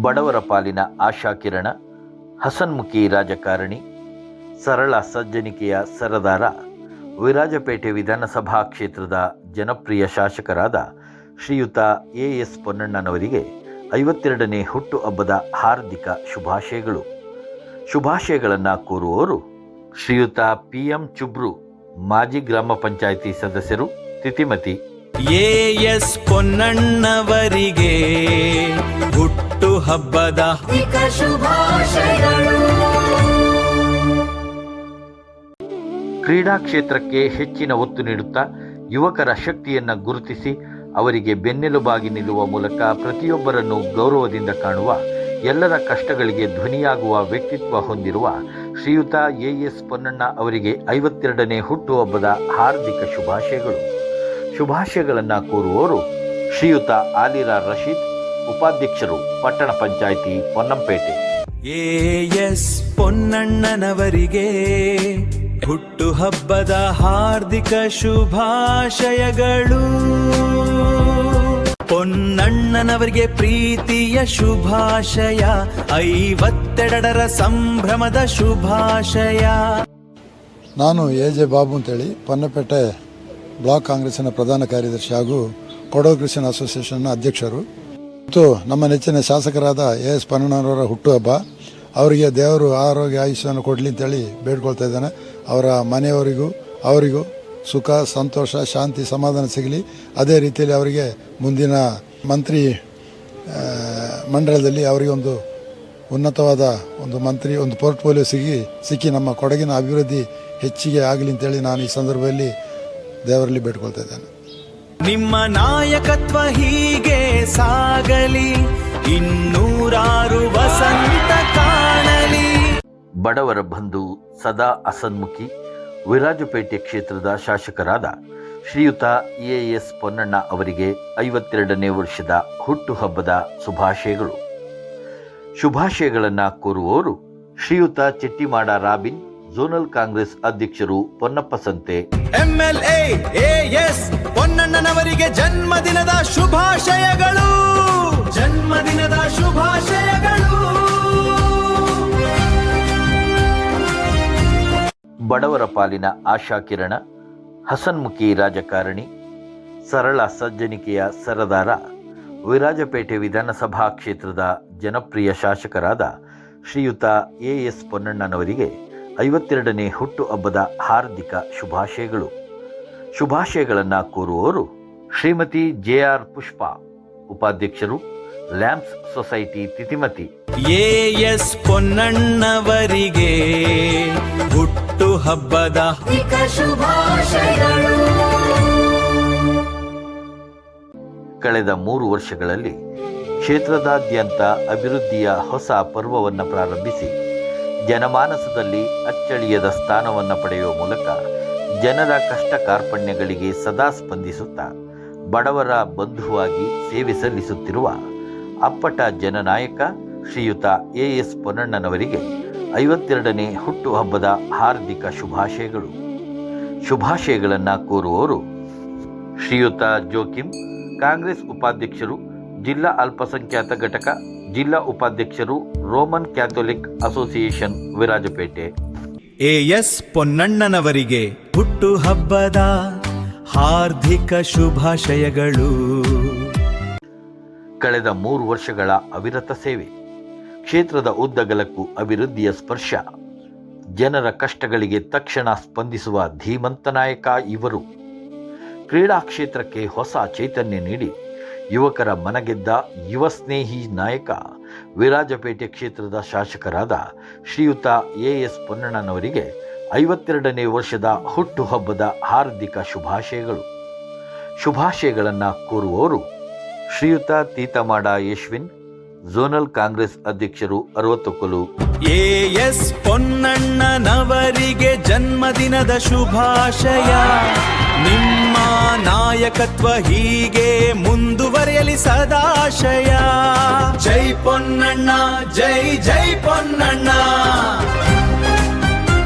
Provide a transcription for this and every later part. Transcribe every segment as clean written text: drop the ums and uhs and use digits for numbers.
ಬಡವರ ಪಾಲಿನ ಆಶಾಕಿರಣ, ಹಸನ್ಮುಖಿ ರಾಜಕಾರಣಿ, ಸರಳ ಸಜ್ಜನಿಕೆಯ ಸರದಾರ, ವಿರಾಜಪೇಟೆ ವಿಧಾನಸಭಾ ಕ್ಷೇತ್ರದ ಜನಪ್ರಿಯ ಶಾಸಕರಾದ ಶ್ರೀಯುತ ಎಸ್ ಪೊನ್ನಣ್ಣನವರಿಗೆ 52ನೇ ಹುಟ್ಟುಹಬ್ಬದ ಹಾರ್ದಿಕ ಶುಭಾಶಯಗಳು. ಶುಭಾಶಯಗಳನ್ನು ಕೋರುವವರು ಶ್ರೀಯುತ PM ಚುಬ್ರು, ಮಾಜಿ ಗ್ರಾಮ ಪಂಚಾಯಿತಿ ಸದಸ್ಯರು, ತಿತಿಮತಿ. ಎಸ್ ಪೊನ್ನಣ್ಣವರಿಗೆ ಹುಟ್ಟುಹಬ್ಬದ ಶುಭಾಶಯಗಳು. ಕ್ರೀಡಾ ಕ್ಷೇತ್ರಕ್ಕೆ ಹೆಚ್ಚಿನ ಒತ್ತು ನೀಡುತ್ತಾ ಯುವಕರ ಶಕ್ತಿಯನ್ನು ಗುರುತಿಸಿ ಅವರಿಗೆ ಬೆನ್ನೆಲುಬಾಗಿ ನಿಲ್ಲುವ ಮೂಲಕ ಪ್ರತಿಯೊಬ್ಬರನ್ನು ಗೌರವದಿಂದ ಕಾಣುವ, ಎಲ್ಲರ ಕಷ್ಟಗಳಿಗೆ ಧ್ವನಿಯಾಗುವ ವ್ಯಕ್ತಿತ್ವ ಹೊಂದಿರುವ ಶ್ರೀಯುತ ಎಸ್ ಪೊನ್ನಣ್ಣ ಅವರಿಗೆ 52ನೇ ಹುಟ್ಟುಹಬ್ಬದ ಹಾರ್ದಿಕ ಶುಭಾಶಯಗಳು. ಶುಭಾಶಯಗಳನ್ನು ಕೋರುವವರು ಶ್ರೀಯುತ ಆಲಿರಾ ರಶೀದ್, ಉಪಾಧ್ಯಕ್ಷರು, ಪಟ್ಟಣ ಪಂಚಾಯಿತಿ, ಪೊನ್ನಂಪೇಟೆ. ಎಸ್ ಪೊನ್ನಣ್ಣನವರಿಗೆ ಹುಟ್ಟುಹಬ್ಬದ ಹಾರ್ದಿಕ ಶುಭಾಶಯಗಳು. ಪೊನ್ನಣ್ಣನವರಿಗೆ ಪ್ರೀತಿಯ ಶುಭಾಶಯ, 52ರ ಸಂಭ್ರಮದ ಶುಭಾಶಯ. ನಾನು ಎಜೆ ಬಾಬು ಅಂತೇಳಿ ಪೊನ್ನಪೇಟೆ ಬ್ಲಾಕ್ ಕಾಂಗ್ರೆಸ್ಸಿನ ಪ್ರಧಾನ ಕಾರ್ಯದರ್ಶಿ ಹಾಗೂ ಕೊಡಗು ಕ್ರಿಶ್ಚಿಯನ್ ಅಸೋಸಿಯೇಷನ್ನ ಅಧ್ಯಕ್ಷರು. ಮತ್ತು ನಮ್ಮ ನೆಚ್ಚಿನ ಶಾಸಕರಾದ ಎಸ್ ಪೊನ್ನಣ್ಣನವರ ಹುಟ್ಟುಹಬ್ಬ, ಅವರಿಗೆ ದೇವರು ಆರೋಗ್ಯ ಆಯುಷ್ಯವನ್ನು ಕೊಡಲಿ ಅಂತೇಳಿ ಬೇಡ್ಕೊಳ್ತಾ ಇದ್ದಾನೆ. ಅವರ ಅವರಿಗೂ ಸುಖ, ಸಂತೋಷ, ಶಾಂತಿ, ಸಮಾಧಾನ ಸಿಗಲಿ. ಅದೇ ರೀತಿಯಲ್ಲಿ ಅವರಿಗೆ ಮುಂದಿನ ಮಂತ್ರಿ ಮಂಡಲದಲ್ಲಿ ಅವರಿಗೆ ಒಂದು ಉನ್ನತವಾದ ಒಂದು ಪೋರ್ಟ್ಫೋಲಿಯೋ ಸಿಕ್ಕಿ ನಮ್ಮ ಕೊಡಗಿನ ಅಭಿವೃದ್ಧಿ ಹೆಚ್ಚಿಗೆ ಆಗಲಿ ಅಂತೇಳಿ ನಾನು ಈ ಸಂದರ್ಭದಲ್ಲಿ ದೇವರಲ್ಲಿ ಬೇಡ್ಕೊಳ್ತಾ ಇದ್ದೇನೆ. ನಿಮ್ಮ ನಾಯಕತ್ವ ಹೀಗೆ ಸಾಗಲಿ, 206 ವಸಂತ ಕಾಣಲಿ. ಬಡವರ ಬಂಧು, ಸದಾ ಹಸನ್ಮುಖಿ, ವಿರಾಜಪೇಟೆ ಕ್ಷೇತ್ರದ ಶಾಸಕರಾದ ಶ್ರೀಯುತ ಎಸ್ ಪೊನ್ನಣ್ಣ ಅವರಿಗೆ 52ನೇ ವರ್ಷದ ಹುಟ್ಟುಹಬ್ಬದ ಶುಭಾಶಯಗಳು. ಶುಭಾಶಯಗಳನ್ನು ಕೋರುವವರು ಶ್ರೀಯುತ ಚೆಟ್ಟಿಮಾಡ ರಾಬಿನ್, ಝೋನಲ್ ಕಾಂಗ್ರೆಸ್ ಅಧ್ಯಕ್ಷರು, ಪೊನ್ನಪ್ಪ ಸಂತೆ. MLA ಎಸ್ ಪೊನ್ನಣ್ಣನವರಿಗೆ ಜನ್ಮದಿನದ ಶುಭಾಶಯಗಳು. ಜನ್ಮದಿನದ ಶುಭಾಶಯಗಳು. ಬಡವರ ಪಾಲಿನ ಆಶಾಕಿರಣ, ಹಸನ್ಮುಖಿ ರಾಜಕಾರಣಿ, ಸರಳ ಸಜ್ಜನಿಕೆಯ ಸರದಾರ, ವಿರಾಜಪೇಟೆ ವಿಧಾನಸಭಾ ಕ್ಷೇತ್ರದ ಜನಪ್ರಿಯ ಶಾಸಕರಾದ ಶ್ರೀಯುತ ಎಸ್ ಪೊನ್ನಣ್ಣನವರಿಗೆ 52ನೇ ಹುಟ್ಟುಹಬ್ಬದ ಹಾರ್ದಿಕ ಶುಭಾಶಯಗಳು. ಶುಭಾಶಯಗಳನ್ನು ಕೋರುವವರು ಶ್ರೀಮತಿ JR ಪುಷ್ಪ, ಉಪಾಧ್ಯಕ್ಷರು, ಲ್ಯಾಂಪ್ಸ್ ಸೊಸೈಟಿ, ತಿತಿಮತಿ. ಎಸ್ ಪೊನ್ನಣ್ಣವರಿಗೆ ಹುಟ್ಟುಹಬ್ಬದ ಶುಭಾಶಯಗಳು. ಕಳೆದ 3 ವರ್ಷಗಳಲ್ಲಿ ಕ್ಷೇತ್ರದಾದ್ಯಂತ ಅಭಿವೃದ್ಧಿಯ ಹೊಸ ಪರ್ವವನ್ನು ಪ್ರಾರಂಭಿಸಿ ಜನಮಾನಸದಲ್ಲಿ ಅಚ್ಚಳಿಯದ ಸ್ಥಾನವನ್ನು ಪಡೆಯುವ ಮೂಲಕ ಜನರ ಕಷ್ಟ ಕಾರ್ಪಣ್ಯಗಳಿಗೆ ಸದಾ ಸ್ಪಂದಿಸುತ್ತಾ ಬಡವರ ಬಂಧುವಾಗಿ ಸೇವೆ ಸಲ್ಲಿಸುತ್ತಿರುವ ಅಪ್ಪಟ ಜನನಾಯಕ ಶ್ರೀಯುತ ಎಸ್ ಪೊನ್ನಣ್ಣನವರಿಗೆ 52ನೇ ಹುಟ್ಟುಹಬ್ಬದ ಹಾರ್ದಿಕ ಶುಭಾಶಯಗಳು. ಶುಭಾಶಯಗಳನ್ನು ಕೋರುವವರು ಶ್ರೀಯುತ ಜೋಕಿಮ್, ಕಾಂಗ್ರೆಸ್ ಉಪಾಧ್ಯಕ್ಷರು, ಜಿಲ್ಲಾ ಅಲ್ಪಸಂಖ್ಯಾತ ಘಟಕ, ಜಿಲ್ಲಾ ಉಪಾಧ್ಯಕ್ಷರು, Roman Catholic association, Virajpet. S ಪೊನ್ನಣ್ಣನವರಿಗೆ ಹುಟ್ಟುಹಬ್ಬದ ಹಾರ್ದಿಕ ಶುಭಾಶಯಗಳು. ಕಳೆದ 3 ವರ್ಷಗಳ ಅವಿರತ ಸೇವೆ, ಕ್ಷೇತ್ರದ ಉದ್ದಗಲಕ್ಕೂ ಅಭಿವೃದ್ಧಿಯ ಸ್ಪರ್ಶ, ಜನರ ಕಷ್ಟಗಳಿಗೆ ತಕ್ಷಣ ಸ್ಪಂದಿಸುವ ಧೀಮಂತ ನಾಯಕ ಇವರು. ಕ್ರೀಡಾ ಕ್ಷೇತ್ರಕ್ಕೆ ಹೊಸ ಚೈತನ್ಯ ನೀಡಿ ಯುವಕರ ಮನಗೆದ್ದ ಯುವ ಸ್ನೇಹಿ ನಾಯಕ, ವಿರಾಜಪೇಟೆ ಕ್ಷೇತ್ರದ ಶಾಸಕರಾದ ಶ್ರೀಯುತ ಎಸ್ ಪೊನ್ನಣ್ಣನವರಿಗೆ 52ನೇ ವರ್ಷದ ಹುಟ್ಟುಹಬ್ಬದ ಹಾರ್ದಿಕ ಶುಭಾಶಯಗಳು. ಶುಭಾಶಯಗಳನ್ನು ಕೋರುವವರು ಶ್ರೀಯುತ ತೀತಮಾಡ ಯಶ್ವಿನ್, ಝೋನಲ್ ಕಾಂಗ್ರೆಸ್ ಅಧ್ಯಕ್ಷರು, ಅರವತ್ತೊಕ್ಕಲು. ಎಸ್ ಪೊನ್ನಣ್ಣನವರಿಗೆ ಜನ್ಮದಿನದ ಶುಭಾಶಯ. ನಿಮ್ಮ ನಾಯಕತ್ವ ಹೀಗೆ ಮುಂದುವರೆಯಲಿ ಸದಾಶಯ. ಜೈ ಪೊನ್ನಣ್ಣ, ಜೈ ಜೈ ಪೊನ್ನಣ್ಣ.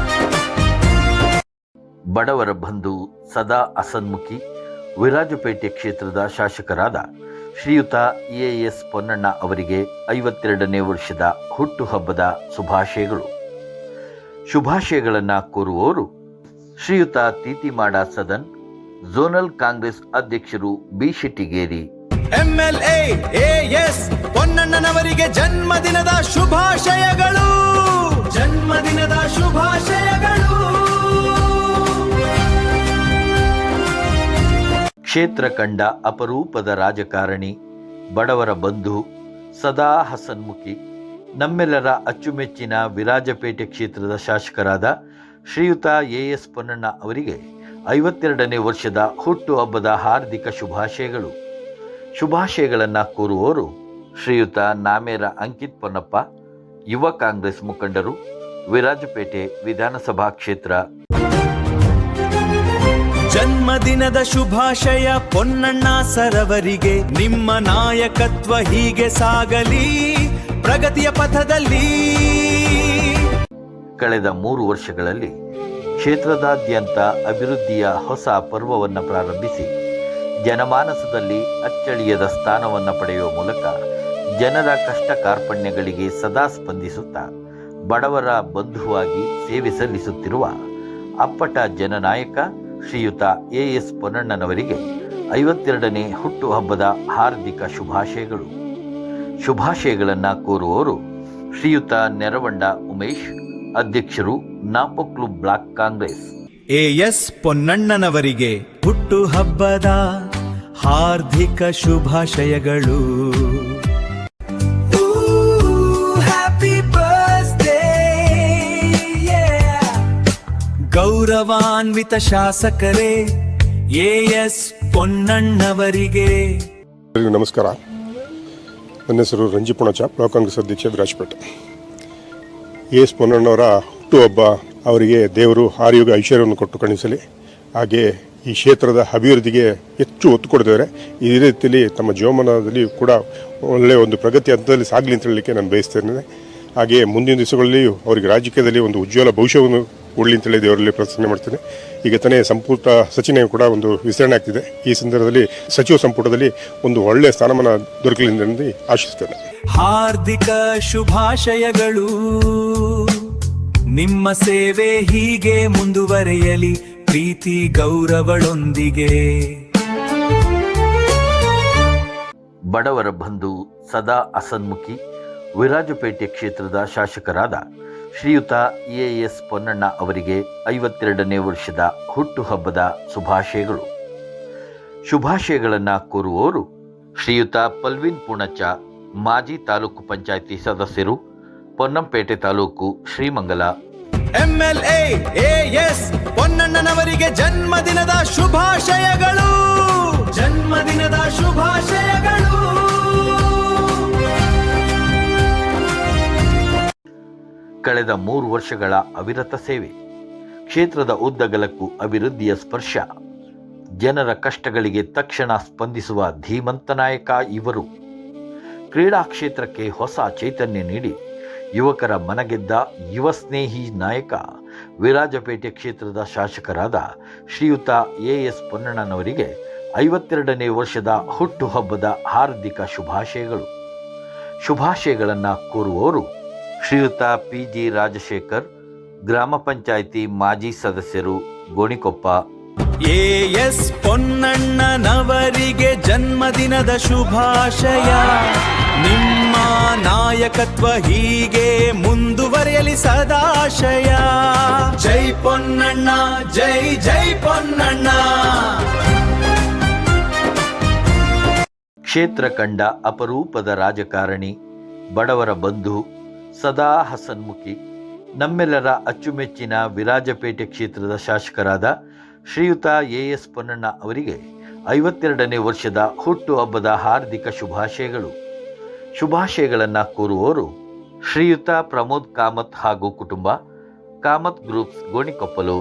ಬಡವರ ಬಂಧು, ಸದಾ ಹಸನ್ಮುಖಿ, ವಿರಾಜಪೇಟೆ ಕ್ಷೇತ್ರದ ಶಾಸಕರಾದ ಶ್ರೀಯುತ EAS ಪೊನ್ನಣ್ಣ ಅವರಿಗೆ 52ನೇ ವರ್ಷದ ಹುಟ್ಟುಹಬ್ಬದ ಶುಭಾಶಯಗಳು. ಶುಭಾಶಯಗಳನ್ನು ಕೋರುವವರು ಶ್ರೀಯುತ ತೀತಿಮಾಡ ಸದನ್, ಝೋನಲ್ ಕಾಂಗ್ರೆಸ್ ಅಧ್ಯಕ್ಷರು ಬಿ ಶೆಟ್ಟಿಗೇರಿ. MLA AS ಪೊನ್ನಣ್ಣನವರಿಗೆ ಜನ್ಮದಿನದ ಶುಭಾಶಯಗಳು. ಜನ್ಮದಿನದ ಶುಭಾಶಯಗಳು. ಕ್ಷೇತ್ರ ಕಂಡ ಅಪರೂಪದ ರಾಜಕಾರಣಿ, ಬಡವರ ಬಂಧು, ಸದಾ ಹಸನ್ಮುಖಿ, ನಮ್ಮೆಲ್ಲರ ಅಚ್ಚುಮೆಚ್ಚಿನ ವಿರಾಜಪೇಟೆ ಕ್ಷೇತ್ರದ ಶಾಸಕರಾದ ಶ್ರೀಯುತ AS ಪೊನ್ನಣ್ಣ ಅವರಿಗೆ 52ನೇ ವರ್ಷದ ಹುಟ್ಟುಹಬ್ಬದ ಹಾರ್ದಿಕ ಶುಭಾಶಯಗಳು. ಶುಭಾಶಯಗಳನ್ನು ಕೋರುವವರು ಶ್ರೀಯುತ ನಾಮೇರ ಅಂಕಿತ್ ಪೊನ್ನಪ್ಪ, ಯುವ ಕಾಂಗ್ರೆಸ್ ಮುಖಂಡರು, ವಿರಾಜಪೇಟೆ ವಿಧಾನಸಭಾ ಕ್ಷೇತ್ರ. ಜನ್ಮದಿನದ ಶುಭಾಶಯ ಪೊನ್ನಣ್ಣ ಸರವರಿಗೆ. ನಿಮ್ಮ ನಾಯಕತ್ವ ಹೀಗೆ ಸಾಗಲಿ ಪ್ರಗತಿಯ ಪಥದಲ್ಲಿ. ಕಳೆದ 3 ವರ್ಷಗಳಲ್ಲಿ ಕ್ಷೇತ್ರದಾದ್ಯಂತ ಅಭಿವೃದ್ಧಿಯ ಹೊಸ ಪರ್ವವನ್ನು ಪ್ರಾರಂಭಿಸಿ ಜನಮಾನಸದಲ್ಲಿ ಅಚ್ಚಳಿಯದ ಸ್ಥಾನವನ್ನು ಪಡೆಯುವ ಮೂಲಕ ಜನರ ಕಷ್ಟ ಕಾರ್ಪಣ್ಯಗಳಿಗೆ ಸದಾ ಸ್ಪಂದಿಸುತ್ತಾ ಬಡವರ ಬಂಧುವಾಗಿ ಸೇವೆ ಸಲ್ಲಿಸುತ್ತಿರುವ ಅಪ್ಪಟ ಜನನಾಯಕ ಶ್ರೀಯುತ AS ಪೊನ್ನಣ್ಣನವರಿಗೆ 52ನೇ ಹುಟ್ಟುಹಬ್ಬದ ಹಾರ್ದಿಕ ಶುಭಾಶಯಗಳು. ಶುಭಾಶಯಗಳನ್ನು ಕೋರುವವರು ಶ್ರೀಯುತ ನೆರವಂಡ ಉಮೇಶ್, ಅಧ್ಯಕ್ಷರು ನಾಪೊಕ್ಲು ಬ್ಲಾಕ್ ಕಾಂಗ್ರೆಸ್. AS ಪೊನ್ನಣ್ಣನವರಿಗೆ ಹುಟ್ಟುಹಬ್ಬದ ಹಾರ್ದಿಕ ಶುಭಾಶಯಗಳು. ಗೌರವಾನ್ವಿತ ಶಾಸಕರೇ AS ಪೊನ್ನಣ್ಣವರಿಗೆ ನಮಸ್ಕಾರ. ನನ್ನ ಹೆಸರು ರಂಜಿ ಪುಣಚ, ಬ್ಲಾಕ್ ಕಾಂಗ್ರೆಸ್ ಅಧ್ಯಕ್ಷ, ವಿರಾಜಪೇಟೆ. AS ಪೊನ್ನಣ್ಣವರ ಹುಟ್ಟುಹಬ್ಬ ಅವರಿಗೆ ದೇವರು ಆರೋಗ್ಯ ಐಶ್ವರ್ಯವನ್ನು ಕೊಟ್ಟು ಕಣಿಸಲಿ. ಹಾಗೆ ಈ ಕ್ಷೇತ್ರದ ಅಭಿವೃದ್ಧಿಗೆ ಹೆಚ್ಚು ಒತ್ತು ಕೊಡಿದ್ದಾರೆ. ಈ ರೀತಿಯಲ್ಲಿ ತಮ್ಮ ಜೀವಮಾನದಲ್ಲಿ ಕೂಡ ಒಳ್ಳೆಯ ಒಂದು ಪ್ರಗತಿ ಹಂತದಲ್ಲಿ ಸಾಗಲಿ ಅಂತ ಹೇಳಲಿಕ್ಕೆ ನಾನು ಬಯಸ್ತೇನೆ. ಹಾಗೆ ಮುಂದಿನ ದಿವಸಗಳಲ್ಲಿ ಅವರಿಗೆ ರಾಜಕೀಯದಲ್ಲಿ ಒಂದು ಉಜ್ವಲ ಭವಿಷ್ಯವನ್ನು ಕೊಡಲಿ ಅಂತೇಳಿ ದೇವರಲ್ಲಿ ಪ್ರಾರ್ಥನೆ ಮಾಡ್ತೇನೆ. ಈಗ ತಾನೇ ಸಂಪುಟ ಸಚಿವ ಕೂಡ ಒಂದು ವಿಸ್ತರಣೆ ಆಗ್ತಿದೆ. ಈ ಸಂದರ್ಭದಲ್ಲಿ ಸಚಿವ ಸಂಪುಟದಲ್ಲಿ ಒಂದು ಒಳ್ಳೆಯ ಸ್ಥಾನಮಾನ ದೊರಕಲಿ ಎಂದು ಆಶಿಸ್ತೇನೆ. ಹಾರ್ದಿಕ ಶುಭಾಶಯಗಳು. ನಿಮ್ಮ ಸೇವೆ ಹೀಗೆ ಮುಂದುವರೆಯಲಿ ಪ್ರೀತಿ ಗೌರವಗಳೊಂದಿಗೆ. ಬಡವರ ಬಂಧು, ಸದಾ ಹಸನ್ಮುಖಿ, ವಿರಾಜಪೇಟೆ ಕ್ಷೇತ್ರದ ಶಾಸಕರಾದ ಶ್ರೀಯುತ EAS ಪೊನ್ನಣ್ಣ ಅವರಿಗೆ 52ನೇ ವರ್ಷದ ಹುಟ್ಟುಹಬ್ಬದ ಶುಭಾಶಯಗಳು. ಶುಭಾಶಯಗಳನ್ನು ಕೋರುವವರು ಶ್ರೀಯುತ ಪಲ್ವಿನ್ ಪೂಣಚ್ಚ, ಮಾಜಿ ತಾಲೂಕು ಪಂಚಾಯಿತಿ ಸದಸ್ಯರು, ಪೊನ್ನಂಪೇಟೆ ತಾಲೂಕು, ಶ್ರೀಮಂಗಲ. MLA AS ಪೊನ್ನಣ್ಣನವರಿಗೆ ಜನ್ಮದಿನದ ಶುಭಾಶಯಗಳು. ಜನ್ಮದಿನದ ಶುಭಾಶಯಗಳು. ಕಳೆದ 3 ವರ್ಷಗಳ ಅವಿರತ ಸೇವೆ, ಕ್ಷೇತ್ರದ ಉದ್ದಗಲಕ್ಕೂ ಅಭಿವೃದ್ಧಿಯ ಸ್ಪರ್ಶ, ಜನರ ಕಷ್ಟಗಳಿಗೆ ತಕ್ಷಣ ಸ್ಪಂದಿಸುವ ಧೀಮಂತ ನಾಯಕ ಇವರು. ಕ್ರೀಡಾ ಕ್ಷೇತ್ರಕ್ಕೆ ಹೊಸ ಚೈತನ್ಯ ನೀಡಿ ಯುವಕರ ಮನಗೆದ್ದ ಯುವ ಸ್ನೇಹಿ ನಾಯಕ, ವಿರಾಜಪೇಟೆ ಕ್ಷೇತ್ರದ ಶಾಸಕರಾದ ಶ್ರೀಯುತ AS ಪೊನ್ನಣ್ಣನವರಿಗೆ 52ನೇ ವರ್ಷದ ಹುಟ್ಟುಹಬ್ಬದ ಹಾರ್ದಿಕ ಶುಭಾಶಯಗಳು. ಶುಭಾಶಯಗಳನ್ನು ಕೋರುವವರು ಶ್ರೀಯುತ PG ರಾಜಶೇಖರ್, ಗ್ರಾಮ ಪಂಚಾಯಿತಿ ಮಾಜಿ ಸದಸ್ಯರು, ಗೋಣಿಕೊಪ್ಪ. AS ಪೊನ್ನಣ್ಣನವರಿಗೆ ಜನ್ಮದಿನದ ಶುಭಾಶಯ. ನಿಮ್ಮ ನಾಯಕತ್ವ ಹೀಗೆ ಮುಂದುವರೆಯಲಿ ಸದಾಶಯ. ಜೈ ಪೊನ್ನಣ್ಣ, ಜೈ ಜೈ ಪೊನ್ನಣ್ಣ. ಕ್ಷೇತ್ರ ಕಂಡ ಅಪರೂಪದ ರಾಜಕಾರಣಿ, ಬಡವರ ಬಂಧು, ಸದಾ ಹಸನ್ಮುಖಿ, ನಮ್ಮೆಲ್ಲರ ಅಚ್ಚುಮೆಚ್ಚಿನ ವಿರಾಜಪೇಟೆ ಕ್ಷೇತ್ರದ ಶಾಸಕರಾದ ಶ್ರೀಯುತ AS ಪೊನ್ನಣ್ಣ ಅವರಿಗೆ 52ನೇ ವರ್ಷದ ಹುಟ್ಟುಹಬ್ಬದ ಹಾರ್ದಿಕ ಶುಭಾಶಯಗಳು. ಶುಭಾಶಯಗಳನ್ನು ಕೋರುವವರು ಶ್ರೀಯುತ ಪ್ರಮೋದ್ ಕಾಮತ್ ಹಾಗೂ ಕುಟುಂಬ, ಕಾಮತ್ ಗ್ರೂಪ್ಸ್, ಗೋಣಿಕೊಪ್ಪಲು.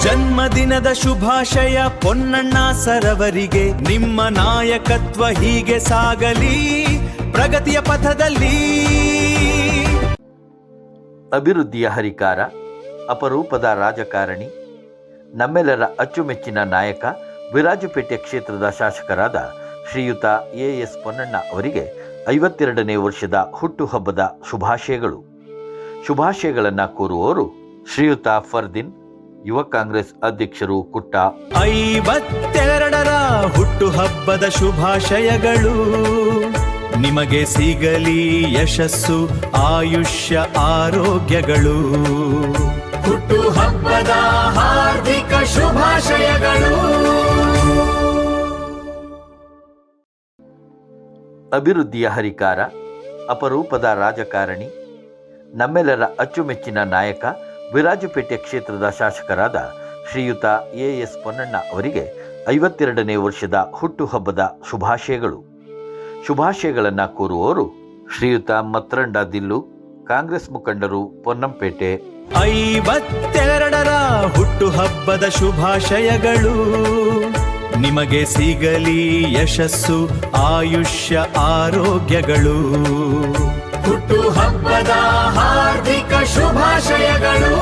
ಜನ್ಮದಿನದ ಶುಭಾಶಯ ಪೊನ್ನಣ್ಣ ಸರವರಿಗೆ. ನಿಮ್ಮ ನಾಯಕತ್ವ ಹೀಗೆ ಸಾಗಲಿ ಪ್ರಗತಿಯ ಪಥದಲ್ಲಿ. ಅಭಿವೃದ್ಧಿಯ ಹರಿಕಾರ, ಅಪರೂಪದ ರಾಜಕಾರಣಿ, ನಮ್ಮೆಲ್ಲರ ಅಚ್ಚುಮೆಚ್ಚಿನ ನಾಯಕ, ವಿರಾಜಪೇಟೆ ಕ್ಷೇತ್ರದ ಶಾಸಕರಾದ ಶ್ರೀಯುತ ಎಎಸ್ ಪೊನ್ನಣ್ಣ ಅವರಿಗೆ 52ನೇ ವರ್ಷದ ಹುಟ್ಟುಹಬ್ಬದ ಶುಭಾಶಯಗಳು. ಶುಭಾಶಯಗಳನ್ನು ಕೋರುವವರು ಶ್ರೀಯುತ ಫರ್ದಿನ್, ಯುವ ಕಾಂಗ್ರೆಸ್ ಅಧ್ಯಕ್ಷರು, ಕುಟ್ಟ. 52ರ ಹುಟ್ಟುಹಬ್ಬದ ಶುಭಾಶಯಗಳು. ನಿಮಗೆ ಸಿಗಲಿ ಯಶಸ್ಸು, ಆಯುಷ್ಯ, ಆರೋಗ್ಯಗಳು. ಹುಟ್ಟುಹಬ್ಬದ ಹಾರ್ದಿಕ ಶುಭಾಶಯಗಳು. ಅಭಿವೃದ್ಧಿಯ ಹರಿಕಾರ, ಅಪರೂಪದ ರಾಜಕಾರಣಿ, ನಮ್ಮೆಲ್ಲರ ಅಚ್ಚುಮೆಚ್ಚಿನ ನಾಯಕ, ವಿರಾಜಪೇಟೆ ಕ್ಷೇತ್ರದ ಶಾಸಕರಾದ ಶ್ರೀಯುತ ಎಎಸ್ ಪೊನ್ನಣ್ಣ ಅವರಿಗೆ 52ನೇ ವರ್ಷದ ಹುಟ್ಟುಹಬ್ಬದ ಶುಭಾಶಯಗಳು. ಶುಭಾಶಯಗಳನ್ನು ಕೋರುವವರು ಶ್ರೀಯುತ ಮತ್ರಂಡ ದಿಲ್ಲು, ಕಾಂಗ್ರೆಸ್ ಮುಖಂಡರು, ಪೊನ್ನಂಪೇಟೆ. 52ರ ಹುಟ್ಟುಹಬ್ಬದ ಶುಭಾಶಯಗಳು. ನಿಮಗೆ ಸಿಗಲಿ ಯಶಸ್ಸು, ಆಯುಷ್ಯ, ಆರೋಗ್ಯಗಳು. ಹುಟ್ಟುಹಬ್ಬದ ಹಾರ್ದಿಕ ಶುಭಾಶಯಗಳು.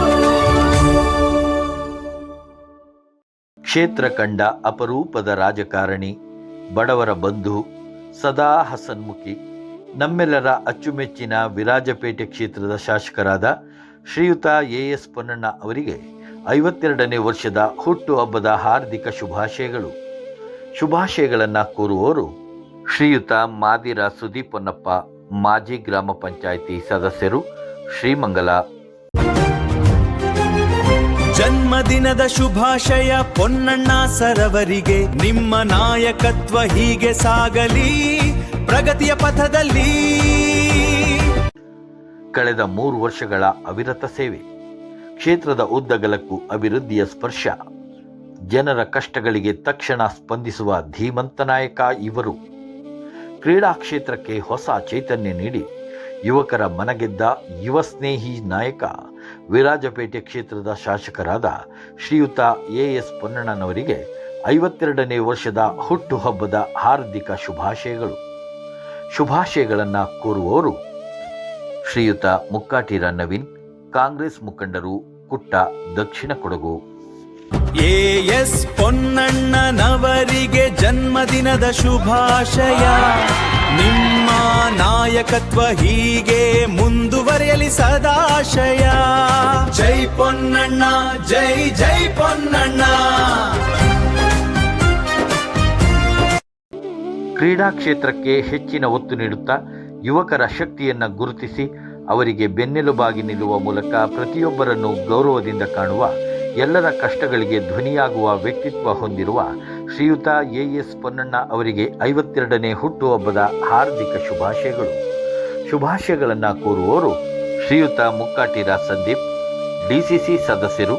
ಕ್ಷೇತ್ರ ಕಂಡ ಅಪರೂಪದ ರಾಜಕಾರಣಿ, ಬಡವರ ಬಂಧು, ಸದಾ ಹಸನ್ಮುಖಿ, ನಮ್ಮೆಲ್ಲರ ಅಚ್ಚುಮೆಚ್ಚಿನ ವಿರಾಜಪೇಟೆ ಕ್ಷೇತ್ರದ ಶಾಸಕರಾದ ಶ್ರೀಯುತ ಎಎಸ್ ಪೊನ್ನಣ್ಣ ಅವರಿಗೆ 52ನೇ ವರ್ಷದ ಹುಟ್ಟುಹಬ್ಬದ ಹಾರ್ದಿಕ ಶುಭಾಶಯಗಳು. ಶುಭಾಶಯಗಳನ್ನು ಕೋರುವವರು ಶ್ರೀಯುತ ಮಾದಿರ ಸುದೀಪ್ ಪೊನ್ನಪ್ಪ, ಮಾಜಿ ಗ್ರಾಮ ಪಂಚಾಯಿತಿ ಸದಸ್ಯರು, ಶ್ರೀಮಂಗಲ. ಜನ್ಮದಿನದ ಶುಭಾಶಯ ಪೊನ್ನಣ್ಣ ಸರವರಿಗೆ. ನಿಮ್ಮ ನಾಯಕತ್ವ ಹೀಗೆ ಸಾಗಲಿ ಪ್ರಗತಿಯ ಪಥದಲ್ಲಿ. ಕಳೆದ 3 ವರ್ಷಗಳ ಅವಿರತ ಸೇವೆ, ಕ್ಷೇತ್ರದ ಉದ್ದಗಲಕ್ಕೂ ಅಭಿವೃದ್ಧಿಯ ಸ್ಪರ್ಶ, ಜನರ ಕಷ್ಟಗಳಿಗೆ ತಕ್ಷಣ ಸ್ಪಂದಿಸುವ ಧೀಮಂತ ನಾಯಕ ಇವರು. ಕ್ರೀಡಾ ಕ್ಷೇತ್ರಕ್ಕೆ ಹೊಸ ಚೈತನ್ಯ ನೀಡಿ ಯುವಕರ ಮನಗೆದ್ದ ಯುವ ಸ್ನೇಹಿ ನಾಯಕ, ವಿರಾಜಪೇಟೆ ಕ್ಷೇತ್ರದ ಶಾಸಕರಾದ ಶ್ರೀಯುತ ಎಎಸ್ ಪೊನ್ನಣ್ಣನವರಿಗೆ 52ನೇ ವರ್ಷದ ಹುಟ್ಟುಹಬ್ಬದ ಹಾರ್ದಿಕ ಶುಭಾಶಯಗಳು. ಶುಭಾಶಯಗಳನ್ನು ಕೋರುವವರು ಶ್ರೀಯುತ ಮುಕ್ಕಾಟಿರ ನವೀನ್, ಕಾಂಗ್ರೆಸ್ ಮುಖಂಡರು, ಕುಟ್ಟ, ದಕ್ಷಿಣ ಕೊಡಗು. ಎಎಸ್ ಪೊನ್ನಣ್ಣನವರಿಗೆ ಜನ್ಮದಿನದ ಶುಭಾಶಯ. ನಿಮ್ಮ ನಾಯಕತ್ವ ಹೀಗೆ ಮುಂದುವರೆಯಲಿ ಸದಾಶಯ. ಜೈ ಪೊನ್ನಣ್ಣ, ಜೈ ಜೈ ಪೊನ್ನಣ್ಣ. ಕ್ರೀಡಾ ಕ್ಷೇತ್ರಕ್ಕೆ ಹೆಚ್ಚಿನ ಒತ್ತು ನೀಡುತ್ತಾ ಯುವಕರ ಶಕ್ತಿಯನ್ನು ಗುರುತಿಸಿ ಅವರಿಗೆ ಬೆನ್ನೆಲುಬಾಗಿ ನಿಲ್ಲುವ ಮೂಲಕ ಪ್ರತಿಯೊಬ್ಬರನ್ನು ಗೌರವದಿಂದ ಕಾಣುವ, ಎಲ್ಲರ ಕಷ್ಟಗಳಿಗೆ ಧ್ವನಿಯಾಗುವ ವ್ಯಕ್ತಿತ್ವ ಹೊಂದಿರುವ ಶ್ರೀಯುತ ಎಎಸ್ ಪೊನ್ನಣ್ಣ ಅವರಿಗೆ 52ನೇ ಹುಟ್ಟುಹಬ್ಬದ ಹಾರ್ದಿಕ ಶುಭಾಶಯಗಳು. ಶುಭಾಶಯಗಳನ್ನು ಕೋರುವವರು ಶ್ರೀಯುತ ಮುಕ್ಕಾಟಿರ ಸಂದೀಪ್, ಡಿಸಿಸಿ ಸದಸ್ಯರು,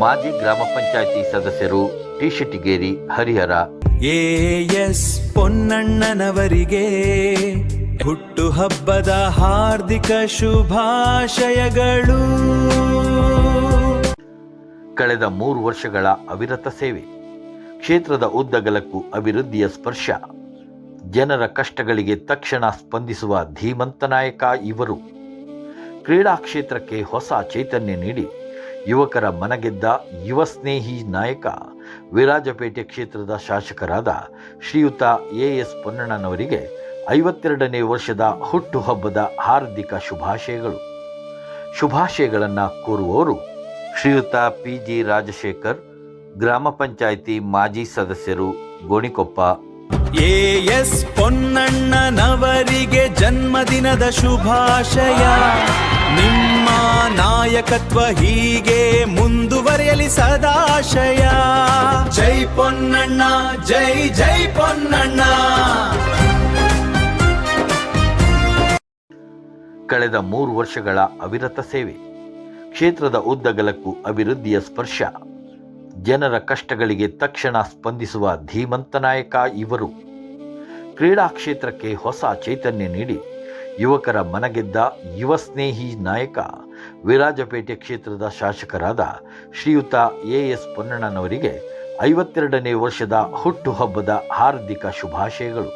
ಮಾಜಿ ಗ್ರಾಮ ಪಂಚಾಯಿತಿ ಸದಸ್ಯರು, ಟಿಶೆಟ್ಟಿಗೇರಿ, ಹರಿಹರ. ಎಎಸ್ ಪೊನ್ನಣ್ಣನವರಿಗೆ ಹುಟ್ಟುಹಬ್ಬದ ಹಾರ್ದಿಕ ಶುಭಾಶಯಗಳು. ಕಳೆದ 3 ವರ್ಷಗಳ ಅವಿರತ ಸೇವೆ, ಕ್ಷೇತ್ರದ ಉದ್ದಗಲಕ್ಕೂ ಅಭಿವೃದ್ಧಿಯ ಸ್ಪರ್ಶ, ಜನರ ಕಷ್ಟಗಳಿಗೆ ತಕ್ಷಣ ಸ್ಪಂದಿಸುವ ಧೀಮಂತ ನಾಯಕ ಇವರು. ಕ್ರೀಡಾ ಕ್ಷೇತ್ರಕ್ಕೆ ಹೊಸ ಚೈತನ್ಯ ನೀಡಿ ಯುವಕರ ಮನಗೆದ್ದ ಯುವ ಸ್ನೇಹಿ ನಾಯಕ, ವಿರಾಜಪೇಟೆ ಕ್ಷೇತ್ರದ ಶಾಸಕರಾದ ಶ್ರೀಯುತ ಎಎಸ್ ಪೊನ್ನಣ್ಣನವರಿಗೆ 52ನೇ ವರ್ಷದ ಹುಟ್ಟುಹಬ್ಬದ ಹಾರ್ದಿಕ ಶುಭಾಶಯಗಳು. ಶುಭಾಶಯಗಳನ್ನು ಕೋರುವವರು ಶ್ರೀಯುತ ಪಿಜಿ ರಾಜಶೇಖರ್, ಗ್ರಾಮ ಪಂಚಾಯಿತಿ ಮಾಜಿ ಸದಸ್ಯರು, ಗೋಣಿಕೊಪ್ಪ. ಎಎಸ್ ಪೊನ್ನಣ್ಣನವರಿಗೆ ಜನ್ಮದಿನದ ಶುಭಾಶಯ. ನಿಮ್ಮ ನಾಯಕತ್ವ ಹೀಗೆ ಮುಂದುವರೆಯಲಿ ಸದಾಶಯ. ಜೈ ಪೊನ್ನಣ್ಣ, ಜೈ ಜೈ ಪೊನ್ನಣ್ಣ. ಕಳೆದ 3 ವರ್ಷಗಳ ಅವಿರತ ಸೇವೆ, ಕ್ಷೇತ್ರದ ಉದ್ದಗಲಕ್ಕೂ ಅಭಿವೃದ್ಧಿಯ ಸ್ಪರ್ಶ, ಜನರ ಕಷ್ಟಗಳಿಗೆ ತಕ್ಷಣ ಸ್ಪಂದಿಸುವ ಧೀಮಂತ ನಾಯಕ ಇವರು. ಕ್ರೀಡಾ ಕ್ಷೇತ್ರಕ್ಕೆ ಹೊಸ ಚೈತನ್ಯ ನೀಡಿ ಯುವಕರ ಮನಗೆದ್ದ ಯುವ ಸ್ನೇಹಿ ನಾಯಕ, ವಿರಾಜಪೇಟೆ ಕ್ಷೇತ್ರದ ಶಾಸಕರಾದ ಶ್ರೀಯುತ ಎಎಸ್ ಪೊನ್ನಣ್ಣನವರಿಗೆ 52ನೇ ವರ್ಷದ ಹುಟ್ಟುಹಬ್ಬದ ಹಾರ್ದಿಕ ಶುಭಾಶಯಗಳು.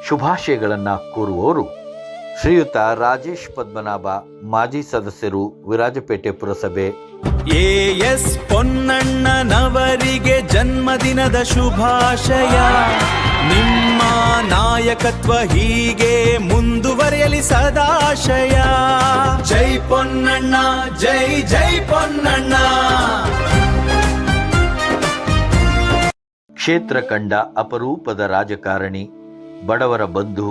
ಶುಭಾಶಯಗಳನ್ನು ಕೋರುವವರು ಶ್ರೀಯುತ ರಾಜೇಶ್ ಪದ್ಮನಾಭ, ಮಾಜಿ ಸದಸ್ಯರು, ವಿರಾಜಪೇಟೆ ಪುರಸಭೆ. ಎಎಸ್ ಪೊನ್ನಣ್ಣನವರಿಗೆ ಜನ್ಮದಿನದ ಶುಭಾಶಯ. ನಿಮ್ಮ ನಾಯಕತ್ವ ಹೀಗೆ ಮುಂದುವರಿಯಲಿ ಸದಾಶಯ. ಜೈ ಪೊನ್ನಣ್ಣ, ಜೈ ಜೈ ಪೊನ್ನಣ್ಣ. ಕ್ಷೇತ್ರ ಕಂಡ ಅಪರೂಪದ ರಾಜಕಾರಣಿ, ಬಡವರ ಬಂಧು,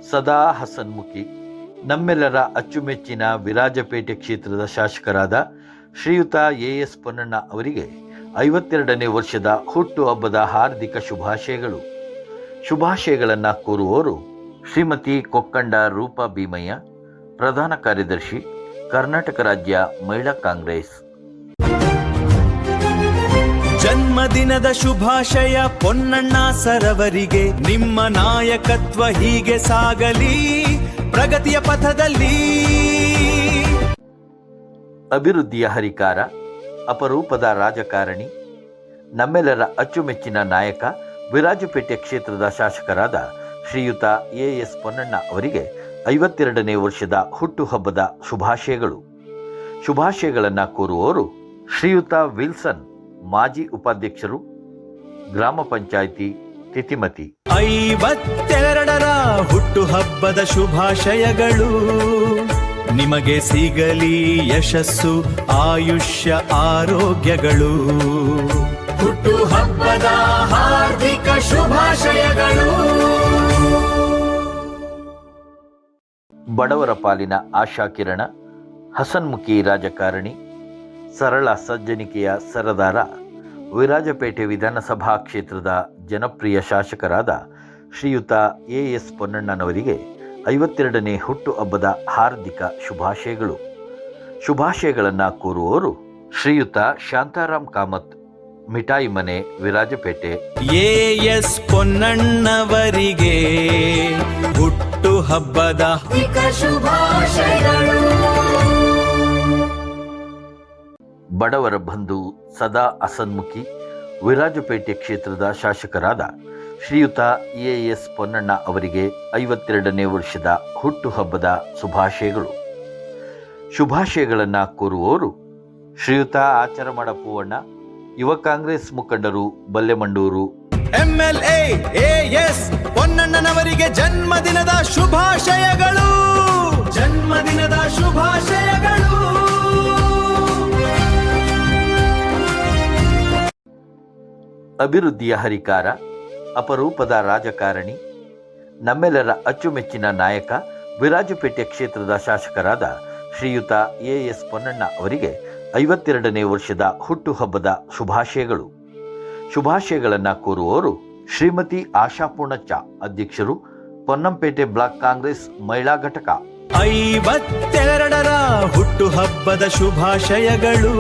ಸದಾ ಹಸನ್ಮುಖಿ, ನಮ್ಮೆಲ್ಲರ ಅಚ್ಚುಮೆಚ್ಚಿನ ವಿರಾಜಪೇಟೆ ಕ್ಷೇತ್ರದ ಶಾಸಕರಾದ ಶ್ರೀಯುತ ಎಎಸ್ ಪೊನ್ನಣ್ಣ ಅವರಿಗೆ 52ನೇ ವರ್ಷದ ಹುಟ್ಟುಹಬ್ಬದ ಹಾರ್ದಿಕ ಶುಭಾಶಯಗಳು. ಶುಭಾಶಯಗಳನ್ನು ಕೋರುವವರು ಶ್ರೀಮತಿ ಕೊಕ್ಕಂಡ ರೂಪಾ ಭೀಮಯ್ಯ, ಪ್ರಧಾನ ಕಾರ್ಯದರ್ಶಿ, ಕರ್ನಾಟಕ ರಾಜ್ಯ ಮಹಿಳಾ ಕಾಂಗ್ರೆಸ್. ಜನ್ಮದಿನದ ಶುಭಾಶಯ ಪೊನ್ನಣ್ಣ ಸರವರಿಗೆ. ನಿಮ್ಮ ನಾಯಕತ್ವ ಹೀಗೆ ಸಾಗಲಿ ಪ್ರಗತಿಯ ಪಥದಲ್ಲಿ. ಅಭಿವೃದ್ಧಿಯ ಹರಿಕಾರ, ಅಪರೂಪದ ರಾಜಕಾರಣಿ, ನಮ್ಮೆಲ್ಲರ ಅಚ್ಚುಮೆಚ್ಚಿನ ನಾಯಕ, ವಿರಾಜಪೇಟೆ ಕ್ಷೇತ್ರದ ಶಾಸಕರಾದ ಶ್ರೀಯುತ ಎಎಸ್ ಪೊನ್ನಣ್ಣ ಅವರಿಗೆ 52ನೇ ವರ್ಷದ ಹುಟ್ಟುಹಬ್ಬದ ಶುಭಾಶಯಗಳು. ಶುಭಾಶಯಗಳನ್ನು ಕೋರುವವರು ಶ್ರೀಯುತ ವಿಲ್ಸನ್, ಮಾಜಿ ಉಪಾಧ್ಯಕ್ಷರು, ಗ್ರಾಮ ಪಂಚಾಯಿತಿ ತಿತಿಮತಿ. 52ರ ಹುಟ್ಟುಹಬ್ಬದ ಶುಭಾಶಯಗಳು. ನಿಮಗೆ ಸಿಗಲಿ ಯಶಸ್ಸು, ಆಯುಷ್ಯ, ಆರೋಗ್ಯಗಳು. ಹುಟ್ಟುಹಬ್ಬದ ಹಾರ್ದಿಕ ಶುಭಾಶಯಗಳು. ಬಡವರ ಪಾಲಿನ ಆಶಾಕಿರಣ, ಹಸನ್ಮುಖಿ ರಾಜಕಾರಣಿ, ಸರಳ ಸಜ್ಜನಿಕೆಯ ಸರದಾರ, ವಿರಾಜಪೇಟೆ ವಿಧಾನಸಭಾ ಕ್ಷೇತ್ರದ ಜನಪ್ರಿಯ ಶಾಸಕರಾದ ಶ್ರೀಯುತ ಎಎಸ್ ಪೊನ್ನಣ್ಣನವರಿಗೆ 52ನೇ ಹುಟ್ಟುಹಬ್ಬದ ಹಾರ್ದಿಕ ಶುಭಾಶಯಗಳು. ಶುಭಾಶಯಗಳನ್ನು ಕೋರುವವರು ಶ್ರೀಯುತ ಶಾಂತಾರಾಮ್ ಕಾಮತ್, ಮಿಠಾಯಿ ಮನೆ, ವಿರಾಜಪೇಟೆ. ಎಎಸ್ ಪೊನ್ನಣ್ಣವರಿಗೆ ಹುಟ್ಟುಹಬ್ಬದ ಶುಭಾಶಯಗಳು. ಬಡವರ ಬಂಧು, ಸದಾ ಹಸನ್ಮುಖಿ, ವಿರಾಜಪೇಟೆ ಕ್ಷೇತ್ರದ ಶಾಸಕರಾದ ಶ್ರೀಯುತ ಎಎಸ್ ಪೊನ್ನಣ್ಣ ಅವರಿಗೆ 52ನೇ ವರ್ಷದ ಹುಟ್ಟುಹಬ್ಬದ ಶುಭಾಶಯಗಳು. ಶುಭಾಶಯಗಳನ್ನು ಕೋರುವವರು ಶ್ರೀಯುತ ಆಚರಮಡ ಪೂವಣ್ಣ, ಯುವ ಕಾಂಗ್ರೆಸ್ ಮುಖಂಡರು, ಬಲ್ಲೆಮಂಡೂರು. ಎಂಎಲ್ಎ ಎಎಸ್ ಪೊನ್ನಣ್ಣನವರಿಗೆ ಜನ್ಮದಿನದ ಶುಭಾಶಯಗಳು. ಜನ್ಮದಿನದ ಶುಭಾಶಯಗಳು. ಅಭಿವೃದ್ಧಿಯ ಹರಿಕಾರ, ಅಪರೂಪದ ರಾಜಕಾರಣಿ, ನಮ್ಮೆಲ್ಲರ ಅಚ್ಚುಮೆಚ್ಚಿನ ನಾಯಕ, ವಿರಾಜಪೇಟೆ ಕ್ಷೇತ್ರದ ಶಾಸಕರಾದ ಶ್ರೀಯುತ ಎಎಸ್ ಪೊನ್ನಣ್ಣ ಅವರಿಗೆ 52ನೇ ವರ್ಷದ ಹುಟ್ಟುಹಬ್ಬದ ಶುಭಾಶಯಗಳು. ಶುಭಾಶಯಗಳನ್ನು ಕೋರುವವರು ಶ್ರೀಮತಿ ಆಶಾಪೂರ್ಣಚ್ಚ, ಅಧ್ಯಕ್ಷರು, ಪೊನ್ನಂಪೇಟೆ ಬ್ಲಾಕ್ ಕಾಂಗ್ರೆಸ್ ಮಹಿಳಾ ಘಟಕ. 52ರ ಹುಟ್ಟುಹಬ್ಬದ ಶುಭಾಶಯಗಳು.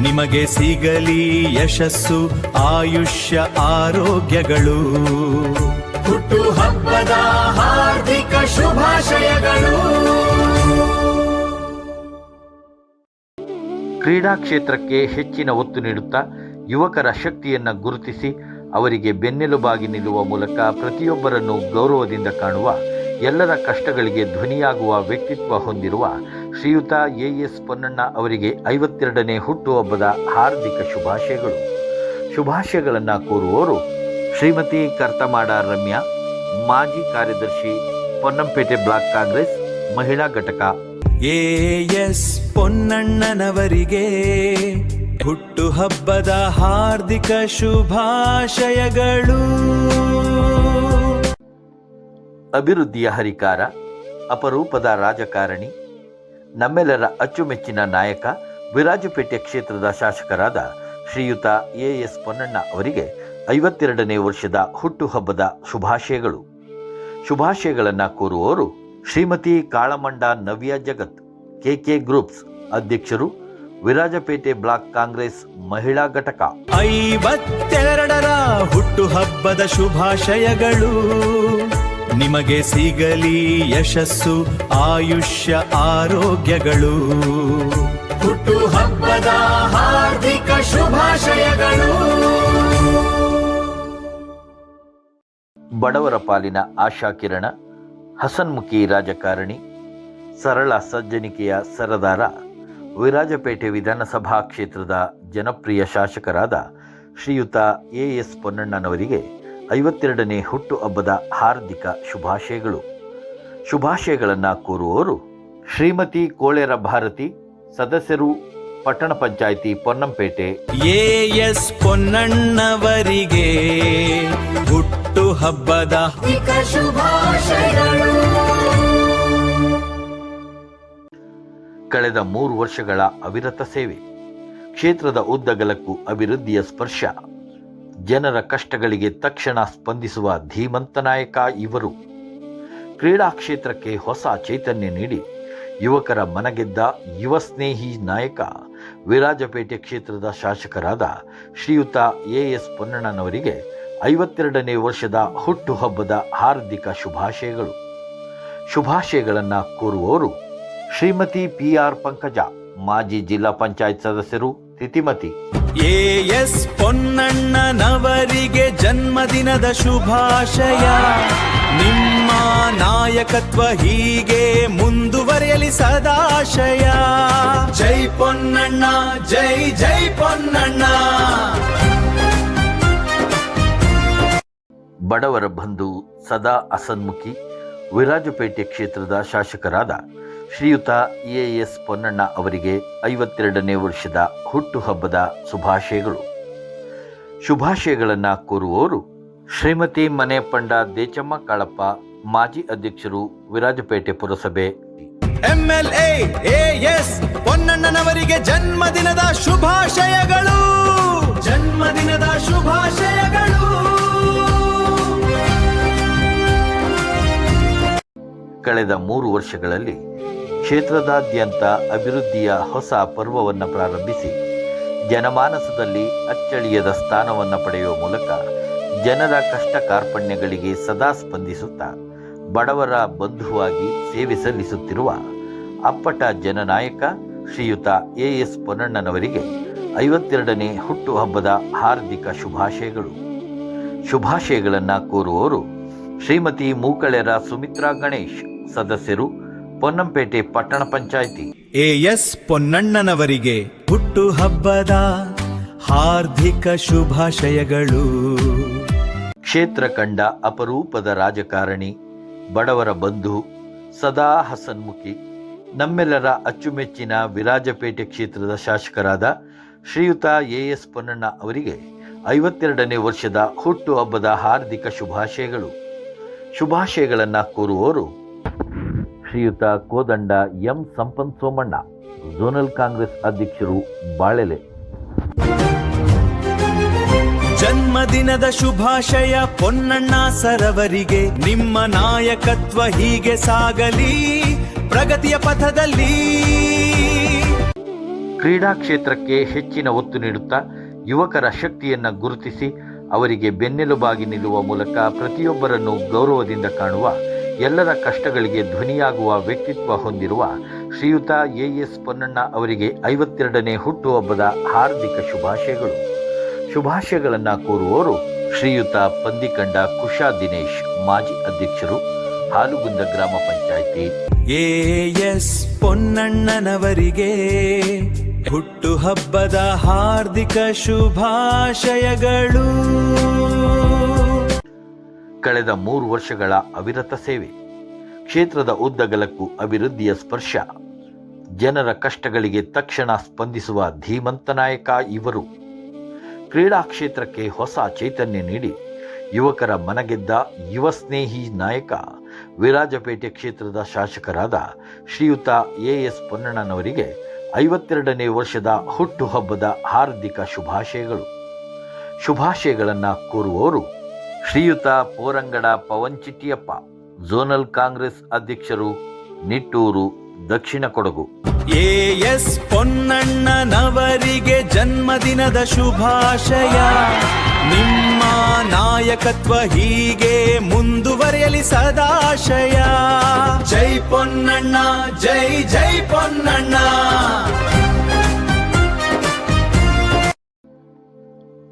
ನಿಮಗೆ ಸಿಗಲಿ ಯಶಸ್ಸು, ಆಯುಷ್ಯ, ಆರೋಗ್ಯಗಳು. ಹುಟ್ಟುಹಬ್ಬದ ಹಾರ್ದಿಕ ಶುಭಾಶಯಗಳು. ಕ್ರೀಡಾ ಕ್ಷೇತ್ರಕ್ಕೆ ಹೆಚ್ಚಿನ ಒತ್ತು ನೀಡುತ್ತಾ ಯುವಕರ ಶಕ್ತಿಯನ್ನು ಗುರುತಿಸಿ ಅವರಿಗೆ ಬೆನ್ನೆಲುಬಾಗಿ ನಿಲ್ಲುವ ಮೂಲಕ ಪ್ರತಿಯೊಬ್ಬರನ್ನು ಗೌರವದಿಂದ ಕಾಣುವ, ಎಲ್ಲರ ಕಷ್ಟಗಳಿಗೆ ಧ್ವನಿಯಾಗುವ ವ್ಯಕ್ತಿತ್ವ ಹೊಂದಿರುವ ಶ್ರೀಯುತ ಎಎಸ್ ಪೊನ್ನಣ್ಣ ಅವರಿಗೆ 52ನೇ ಹುಟ್ಟುಹಬ್ಬದ ಹಾರ್ದಿಕ ಶುಭಾಶಯಗಳು. ಶುಭಾಶಯಗಳನ್ನು ಕೋರುವವರು ಶ್ರೀಮತಿ ಕರ್ತಮಾಡ ರಮ್ಯಾ, ಮಾಜಿ ಕಾರ್ಯದರ್ಶಿ, ಪೊನ್ನಂಪೇಟೆ ಬ್ಲಾಕ್ ಕಾಂಗ್ರೆಸ್ ಮಹಿಳಾ ಘಟಕ. ಎಎಸ್ ಪೊನ್ನಣ್ಣನವರಿಗೆ ಹುಟ್ಟುಹಬ್ಬದ ಹಾರ್ದಿಕ ಶುಭಾಶಯಗಳು. ಅಭಿವೃದ್ಧಿಯ ಹರಿಕಾರ, ಅಪರೂಪದ ರಾಜಕಾರಣಿ, ನಮ್ಮೆಲ್ಲರ ಅಚ್ಚುಮೆಚ್ಚಿನ ನಾಯಕ, ವಿರಾಜಪೇಟೆ ಕ್ಷೇತ್ರದ ಶಾಸಕರಾದ ಶ್ರೀಯುತ ಎಎಸ್ ಪೊನ್ನಣ್ಣ ಅವರಿಗೆ 52ನೇ ವರ್ಷದ ಹುಟ್ಟುಹಬ್ಬದ ಶುಭಾಶಯಗಳು. ಶುಭಾಶಯಗಳನ್ನು ಕೋರುವವರು ಶ್ರೀಮತಿ ಕಾಳಮಂಡ ನವ್ಯ ಜಗತ್, ಕೆಕೆ ಗ್ರೂಪ್ಸ್, ಅಧ್ಯಕ್ಷರು, ವಿರಾಜಪೇಟೆ ಬ್ಲಾಕ್ ಕಾಂಗ್ರೆಸ್ ಮಹಿಳಾ ಘಟಕ. 52ರ ಹುಟ್ಟುಹಬ್ಬದ ಶುಭಾಶಯಗಳು. ನಿಮಗೆ ಸಿಗಲಿ ಯಶಸ್ಸು, ಆಯುಷ್ಯ, ಆರೋಗ್ಯಗಳು. ಹುಟ್ಟುಹಬ್ಬದ ಹಾರ್ದಿಕ ಶುಭಾಶಯಗಳು. ಬಡವರ ಪಾಲಿನ ಆಶಾಕಿರಣ, ಹಸನ್ಮುಖಿ ರಾಜಕಾರಣಿ, ಸರಳ ಸಜ್ಜನಿಕೆಯ ಸರದಾರ, ವಿರಾಜಪೇಟೆ ವಿಧಾನಸಭಾ ಕ್ಷೇತ್ರದ ಜನಪ್ರಿಯ ಶಾಸಕರಾದ ಶ್ರೀಯುತ ಎಎಸ್ ಪೊನ್ನಣ್ಣನವರಿಗೆ 52ನೇ ಹುಟ್ಟುಹಬ್ಬದ ಹಾರ್ದಿಕ ಶುಭಾಶಯಗಳು. ಶುಭಾಶಯಗಳನ್ನು ಕೋರುವವರು ಶ್ರೀಮತಿ ಕೋಳೆರ ಭಾರತಿ, ಸದಸ್ಯರು, ಪಟ್ಟಣ ಪಂಚಾಯಿತಿ ಪೊನ್ನಂಪೇಟೆ. ಎಎಸ್ ಪೊನ್ನಣ್ಣವರಿಗೆ ಹುಟ್ಟುಹಬ್ಬದ ಶುಭಾಶಯಗಳು. ಕಳೆದ 3 ವರ್ಷಗಳ ಅವಿರತ ಸೇವೆ, ಕ್ಷೇತ್ರದ ಉದ್ದಗಲಕ್ಕೂ ಅಭಿವೃದ್ಧಿಯ ಸ್ಪರ್ಶ, ಜನರ ಕಷ್ಟಗಳಿಗೆ ತಕ್ಷಣ ಸ್ಪಂದಿಸುವ ಧೀಮಂತ ನಾಯಕ ಇವರು. ಕ್ರೀಡಾ ಕ್ಷೇತ್ರಕ್ಕೆ ಹೊಸ ಚೈತನ್ಯ ನೀಡಿ ಯುವಕರ ಮನಗೆದ್ದ ಯುವ ಸ್ನೇಹಿ ನಾಯಕ, ವಿರಾಜಪೇಟೆ ಕ್ಷೇತ್ರದ ಶಾಸಕರಾದ ಶ್ರೀಯುತ ಎಎಸ್ ಪೊನ್ನಣ್ಣನವರಿಗೆ 52ನೇ ವರ್ಷದ ಹುಟ್ಟುಹಬ್ಬದ ಹಾರ್ದಿಕ ಶುಭಾಶಯಗಳು. ಶುಭಾಶಯಗಳನ್ನು ಕೋರುವವರು ಶ್ರೀಮತಿ PR ಪಂಕಜ, ಮಾಜಿ ಜಿಲ್ಲಾ ಪಂಚಾಯತ್ ಸದಸ್ಯರು, ತಿತಿಮತಿ. ಎಎಸ್ ಪೊನ್ನಣ್ಣನವರಿಗೆ ಜನ್ಮದಿನದ ಶುಭಾಶಯ. ನಿಮ್ಮ ನಾಯಕತ್ವ ಹೀಗೆ ಮುಂದುವರಿಯಲಿ ಸದಾಶಯ. ಜೈ ಪೊನ್ನಣ್ಣ, ಜೈ ಜೈ ಪೊನ್ನಣ್ಣ. ಬಡವರ ಬಂಧು, ಸದಾ ಹಸನ್ಮುಖಿ, ವಿರಾಜಪೇಟೆ ಕ್ಷೇತ್ರದ ಶಾಸಕರಾದ ಶ್ರೀಯುತ ಎಎಸ್ ಪೊನ್ನಣ್ಣ ಅವರಿಗೆ 52ನೇ ವರ್ಷದ ಹುಟ್ಟುಹಬ್ಬದ ಶುಭಾಶಯಗಳು. ಶುಭಾಶಯಗಳನ್ನು ಕೋರುವವರು ಶ್ರೀಮತಿ ಮನೆಪಂಡ ದೇಚಮ್ಮ ಕಾಳಪ್ಪ, ಮಾಜಿ ಅಧ್ಯಕ್ಷರು, ವಿರಾಜಪೇಟೆ ಪುರಸಭೆ. MLA ಎಎಸ್ ಪೊನ್ನಣ್ಣನವರಿಗೆ ಜನ್ಮದಿನದ ಶುಭಾಶಯಗಳು. ಜನ್ಮದಿನದ ಶುಭಾಶಯಗಳು. ಕಳೆದ 3 ವರ್ಷಗಳಲ್ಲಿ ಕ್ಷೇತ್ರದಾದ್ಯಂತ ಅಭಿವೃದ್ಧಿಯ ಹೊಸ ಪರ್ವವನ್ನು ಪ್ರಾರಂಭಿಸಿ ಜನಮಾನಸದಲ್ಲಿ ಅಚ್ಚಳಿಯದ ಸ್ಥಾನವನ್ನು ಪಡೆಯುವ ಮೂಲಕ ಜನರ ಕಷ್ಟ ಕಾರ್ಪಣ್ಯಗಳಿಗೆ ಸದಾ ಸ್ಪಂದಿಸುತ್ತಾ ಬಡವರ ಬಂಧುವಾಗಿ ಸೇವೆ ಸಲ್ಲಿಸುತ್ತಿರುವ ಅಪ್ಪಟ ಜನನಾಯಕ ಶ್ರೀಯುತ ಎಎಸ್ ಪೊನ್ನಣ್ಣನವರಿಗೆ 52ನೇ ಹುಟ್ಟುಹಬ್ಬದ ಹಾರ್ದಿಕ ಶುಭಾಶಯಗಳು. ಶುಭಾಶಯಗಳನ್ನು ಕೋರುವವರು ಶ್ರೀಮತಿ ಮೂಕಳೆರ ಸುಮಿತ್ರಾ ಗಣೇಶ್, ಸದಸ್ಯರು, ಪೊನ್ನಂಪೇಟೆ ಪಟ್ಟಣ ಪಂಚಾಯಿತಿ. ಎಎಸ್ ಪೊನ್ನಣ್ಣನವರಿಗೆ ಹುಟ್ಟುಹಬ್ಬದ ಹಾರ್ದಿಕ ಶುಭಾಶಯಗಳು. ಕ್ಷೇತ್ರ ಕಂಡ ಅಪರೂಪದ ರಾಜಕಾರಣಿ, ಬಡವರ ಬಂಧು, ಸದಾ ಹಸನ್ಮುಖಿ, ನಮ್ಮೆಲ್ಲರ ಅಚ್ಚುಮೆಚ್ಚಿನ ವಿರಾಜಪೇಟೆ ಕ್ಷೇತ್ರದ ಶಾಸಕರಾದ ಶ್ರೀಯುತ ಎಎಸ್ ಪೊನ್ನಣ್ಣ ಅವರಿಗೆ 52ನೇ ವರ್ಷದ ಹುಟ್ಟುಹಬ್ಬದ ಹಾರ್ದಿಕ ಶುಭಾಶಯಗಳು. ಶುಭಾಶಯಗಳನ್ನು ಕೋರುವವರು ಶ್ರೀಯುತ ಕೋದಂಡ ಎಂ ಸಂಪನ್ ಸೋಮಣ್ಣ, ಝೋನಲ್ ಕಾಂಗ್ರೆಸ್ ಅಧ್ಯಕ್ಷರು, ಬಾಳೆಲೆ. ಜನ್ಮದಿನದ ಶುಭಾಶಯ ಪೊನ್ನಣ್ಣ ಸರವರಿಗೆ. ನಿಮ್ಮ ನಾಯಕತ್ವ ಹೀಗೆ ಸಾಗಲಿ ಪ್ರಗತಿಯ ಪಥದಲ್ಲಿ. ಕ್ರೀಡಾ ಕ್ಷೇತ್ರಕ್ಕೆ ಹೆಚ್ಚಿನ ಒತ್ತು ನೀಡುತ್ತಾ ಯುವಕರ ಶಕ್ತಿಯನ್ನು ಗುರುತಿಸಿ ಅವರಿಗೆ ಬೆನ್ನೆಲುಬಾಗಿ ನಿಲ್ಲುವ ಮೂಲಕ ಪ್ರತಿಯೊಬ್ಬರನ್ನು ಗೌರವದಿಂದ ಕಾಣುವ, ಎಲ್ಲರ ಕಷ್ಟಗಳಿಗೆ ಧ್ವನಿಯಾಗುವ ವ್ಯಕ್ತಿತ್ವ ಹೊಂದಿರುವ ಶ್ರೀಯುತ ಎಎಸ್ ಪೊನ್ನಣ್ಣ ಅವರಿಗೆ 52ನೇ ಹುಟ್ಟುಹಬ್ಬದ ಹಾರ್ದಿಕ ಶುಭಾಶಯಗಳು. ಶುಭಾಶಯಗಳನ್ನು ಕೋರುವವರು ಶ್ರೀಯುತ ಪಂದಿಕಂಡ ಕುಶಾ ದಿನೇಶ್, ಮಾಜಿ ಅಧ್ಯಕ್ಷರು, ಹಾಲುಗುಂದ ಗ್ರಾಮ ಪಂಚಾಯಿತಿ. ಎಎಸ್ ಪೊನ್ನಣ್ಣನವರಿಗೆ ಹುಟ್ಟುಹಬ್ಬದ ಹಾರ್ದಿಕ ಶುಭಾಶಯಗಳು. ಕಳೆದ 3 ವರ್ಷಗಳ ಅವಿರತ ಸೇವೆ, ಕ್ಷೇತ್ರದ ಉದ್ದಗಲಕ್ಕೂ ಅಭಿವೃದ್ಧಿಯ ಸ್ಪರ್ಶ, ಜನರ ಕಷ್ಟಗಳಿಗೆ ತಕ್ಷಣ ಸ್ಪಂದಿಸುವ ಧೀಮಂತ ನಾಯಕ ಇವರು. ಕ್ರೀಡಾ ಕ್ಷೇತ್ರಕ್ಕೆ ಹೊಸ ಚೈತನ್ಯ ನೀಡಿ ಯುವಕರ ಮನಗೆದ್ದ ಯುವ ಸ್ನೇಹಿ ನಾಯಕ, ವಿರಾಜಪೇಟೆ ಕ್ಷೇತ್ರದ ಶಾಸಕರಾದ ಶ್ರೀಯುತ ಎಎಸ್ ಪೊನ್ನಣ್ಣನವರಿಗೆ 52ನೇ ವರ್ಷದ ಹುಟ್ಟುಹಬ್ಬದ ಹಾರ್ದಿಕ ಶುಭಾಶಯಗಳು. ಶುಭಾಶಯಗಳನ್ನು ಕೋರುವವರು ಶ್ರೀಯುತ ಪೋರಂಗಡ ಪವನ್ ಚಿಟ್ಟಿಯಪ್ಪ, ಝೋನಲ್ ಕಾಂಗ್ರೆಸ್ ಅಧ್ಯಕ್ಷರು, ನಿಟ್ಟೂರು, ದಕ್ಷಿಣ ಕೊಡಗು. ಎಎಸ್ ಪೊನ್ನಣ್ಣನವರಿಗೆ ಜನ್ಮದಿನದ ಶುಭಾಶಯ. ನಿಮ್ಮ ನಾಯಕತ್ವ ಹೀಗೆ ಮುಂದುವರಿಯಲಿ ಸದಾಶಯ. ಜೈ ಪೊನ್ನಣ್ಣ, ಜೈ ಜೈ ಪೊನ್ನಣ್ಣ.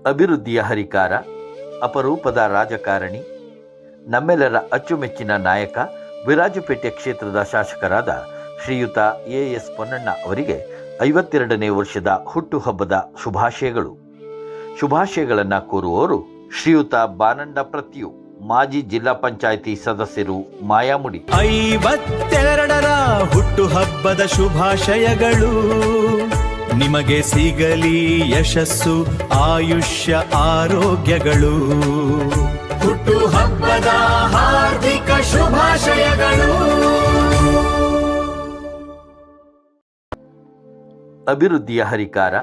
ಅಭಿವೃದ್ಧಿಯ ಹರಿಕಾರ, ಅಪರೂಪದ ರಾಜಕಾರಣಿ, ನಮ್ಮೆಲ್ಲರ ಅಚ್ಚುಮೆಚ್ಚಿನ ನಾಯಕ, ವಿರಾಜಪೇಟೆ ಕ್ಷೇತ್ರದ ಶಾಸಕರಾದ ಶ್ರೀಯುತ ಎಎಸ್ ಪೊನ್ನಣ್ಣ ಅವರಿಗೆ 52ನೇ ವರ್ಷದ ಹುಟ್ಟುಹಬ್ಬದ ಶುಭಾಶಯಗಳು. ಶುಭಾಶಯಗಳನ್ನು ಕೋರುವವರು ಶ್ರೀಯುತ ಬಾನಂಡ ಪ್ರತ್ಯು, ಮಾಜಿ ಜಿಲ್ಲಾ ಪಂಚಾಯಿತಿ ಸದಸ್ಯರು, ಮಾಯಾಮುಡಿ. 52ರ ಹುಟ್ಟುಹಬ್ಬದ ಶುಭಾಶಯಗಳು. ನಿಮಗೆ ಸಿಗಲಿ ಯಶಸ್ಸು, ಆಯುಷ್ಯ, ಆರೋಗ್ಯಗಳು. ಹುಟ್ಟುಹಬ್ಬದ ಹಾರ್ದಿಕ ಶುಭಾಶಯಗಳು. ಅಭಿವೃದ್ಧಿಯ ಹರಿಕಾರ,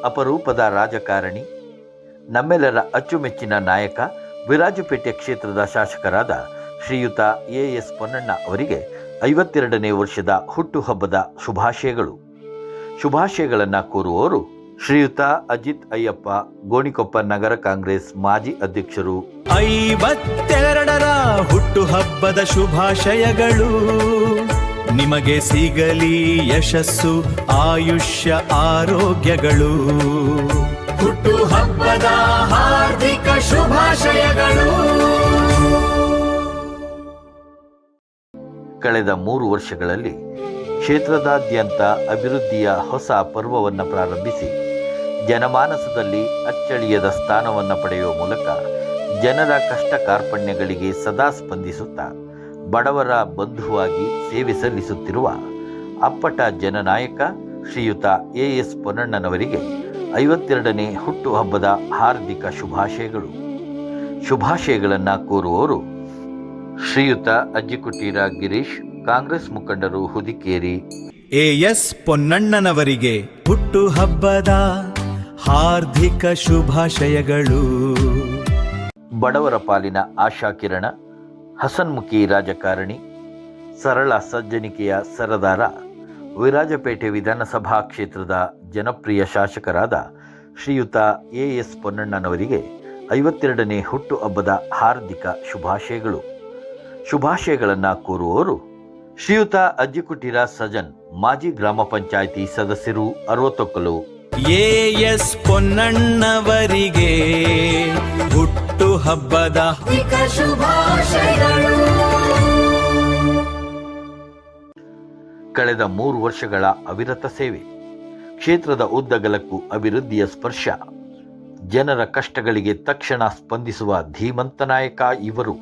ಅಪರೂಪದ ರಾಜಕಾರಣಿ, ನಮ್ಮೆಲ್ಲರ ಅಚ್ಚುಮೆಚ್ಚಿನ ನಾಯಕ, ವಿರಾಜಪೇಟೆ ಕ್ಷೇತ್ರದ ಶಾಸಕರಾದ ಶ್ರೀಯುತ ಎಎಸ್ ಪೊನ್ನಣ್ಣ ಅವರಿಗೆ 52ನೇ ವರ್ಷದ ಹುಟ್ಟುಹಬ್ಬದ ಶುಭಾಶಯಗಳು. ಶುಭಾಶಯಗಳನ್ನು ಕೋರುವವರು ಶ್ರೀಯುತ ಅಜಿತ್ ಅಯ್ಯಪ್ಪ, ಗೋಣಿಕೊಪ್ಪ ನಗರ ಕಾಂಗ್ರೆಸ್ ಮಾಜಿ ಅಧ್ಯಕ್ಷರು. 52ರ ಹುಟ್ಟುಹಬ್ಬದ ಶುಭಾಶಯಗಳು. ನಿಮಗೆ ಸಿಗಲಿ ಯಶಸ್ಸು, ಆಯುಷ್ಯ, ಆರೋಗ್ಯಗಳು. ಹುಟ್ಟುಹಬ್ಬದ ಹಾರ್ದಿಕ ಶುಭಾಶಯಗಳು. ಕಳೆದ 3 ವರ್ಷಗಳಲ್ಲಿ ಕ್ಷೇತ್ರದಾದ್ಯಂತ ಅಭಿವೃದ್ಧಿಯ ಹೊಸ ಪರ್ವವನ್ನು ಪ್ರಾರಂಭಿಸಿ ಜನಮಾನಸದಲ್ಲಿ ಅಚ್ಚಳಿಯದ ಸ್ಥಾನವನ್ನು ಪಡೆಯುವ ಮೂಲಕ ಜನರ ಕಷ್ಟ ಕಾರ್ಪಣ್ಯಗಳಿಗೆ ಸದಾ ಸ್ಪಂದಿಸುತ್ತಾ ಬಡವರ ಬಂಧುವಾಗಿ ಸೇವೆ ಸಲ್ಲಿಸುತ್ತಿರುವ ಅಪ್ಪಟ ಜನನಾಯಕ ಶ್ರೀಯುತ ಎಎಸ್ ಪೊನ್ನಣ್ಣನವರಿಗೆ 52ನೇ ಹುಟ್ಟುಹಬ್ಬದ ಹಾರ್ದಿಕ ಶುಭಾಶಯಗಳು. ಶುಭಾಶಯಗಳನ್ನು ಕೋರುವವರು ಶ್ರೀಯುತ ಅಜ್ಜಿಕುಟೀರ ಗಿರೀಶ್, ಕಾಂಗ್ರೆಸ್ ಮುಖಂಡರು, ಹುದಿಕೇರಿ. ಎಎಸ್ ಪೊನ್ನಣ್ಣನವರಿಗೆ ಹುಟ್ಟುಹಬ್ಬದ ಹಾರ್ದಿಕ ಶುಭಾಶಯಗಳು. ಬಡವರ ಪಾಲಿನ ಆಶಾಕಿರಣ, ಹಸನ್ಮುಖಿ ರಾಜಕಾರಣಿ, ಸರಳ ಸಜ್ಜನಿಕೆಯ ಸರದಾರ, ವಿರಾಜಪೇಟೆ ವಿಧಾನಸಭಾ ಕ್ಷೇತ್ರದ ಜನಪ್ರಿಯ ಶಾಸಕರಾದ ಶ್ರೀಯುತ ಎಎಸ್ ಪೊನ್ನಣ್ಣನವರಿಗೆ 52ನೇ ಹುಟ್ಟುಹಬ್ಬದ ಹಾರ್ದಿಕ ಶುಭಾಶಯಗಳು. ಶುಭಾಶಯಗಳನ್ನು ಕೋರುವವರು ಶ್ರೀಯುತ ಅಜ್ಜಿಕುಟೀರ ಸಜನ್, ಮಾಜಿ ಗ್ರಾಮ ಪಂಚಾಯಿತಿ ಸದಸ್ಯರು, ಅರವತ್ತೊಕ್ಕಲು. ಎಎಸ್ ಪೊನ್ನಣ್ಣವರಿಗೆ ಹುಟ್ಟುಹಬ್ಬದ ಶುಭಾಶಯಗಳು. ಕಳೆದ 3 ವರ್ಷಗಳ ಅವಿರತ ಸೇವೆ, ಕ್ಷೇತ್ರದ ಉದ್ದಗಲಕ್ಕೂ ಅಭಿವೃದ್ಧಿಯ ಸ್ಪರ್ಶ, ಜನರ ಕಷ್ಟಗಳಿಗೆ ತಕ್ಷಣ ಸ್ಪಂದಿಸುವ ಧೀಮಂತ ನಾಯಕ ಇವರು.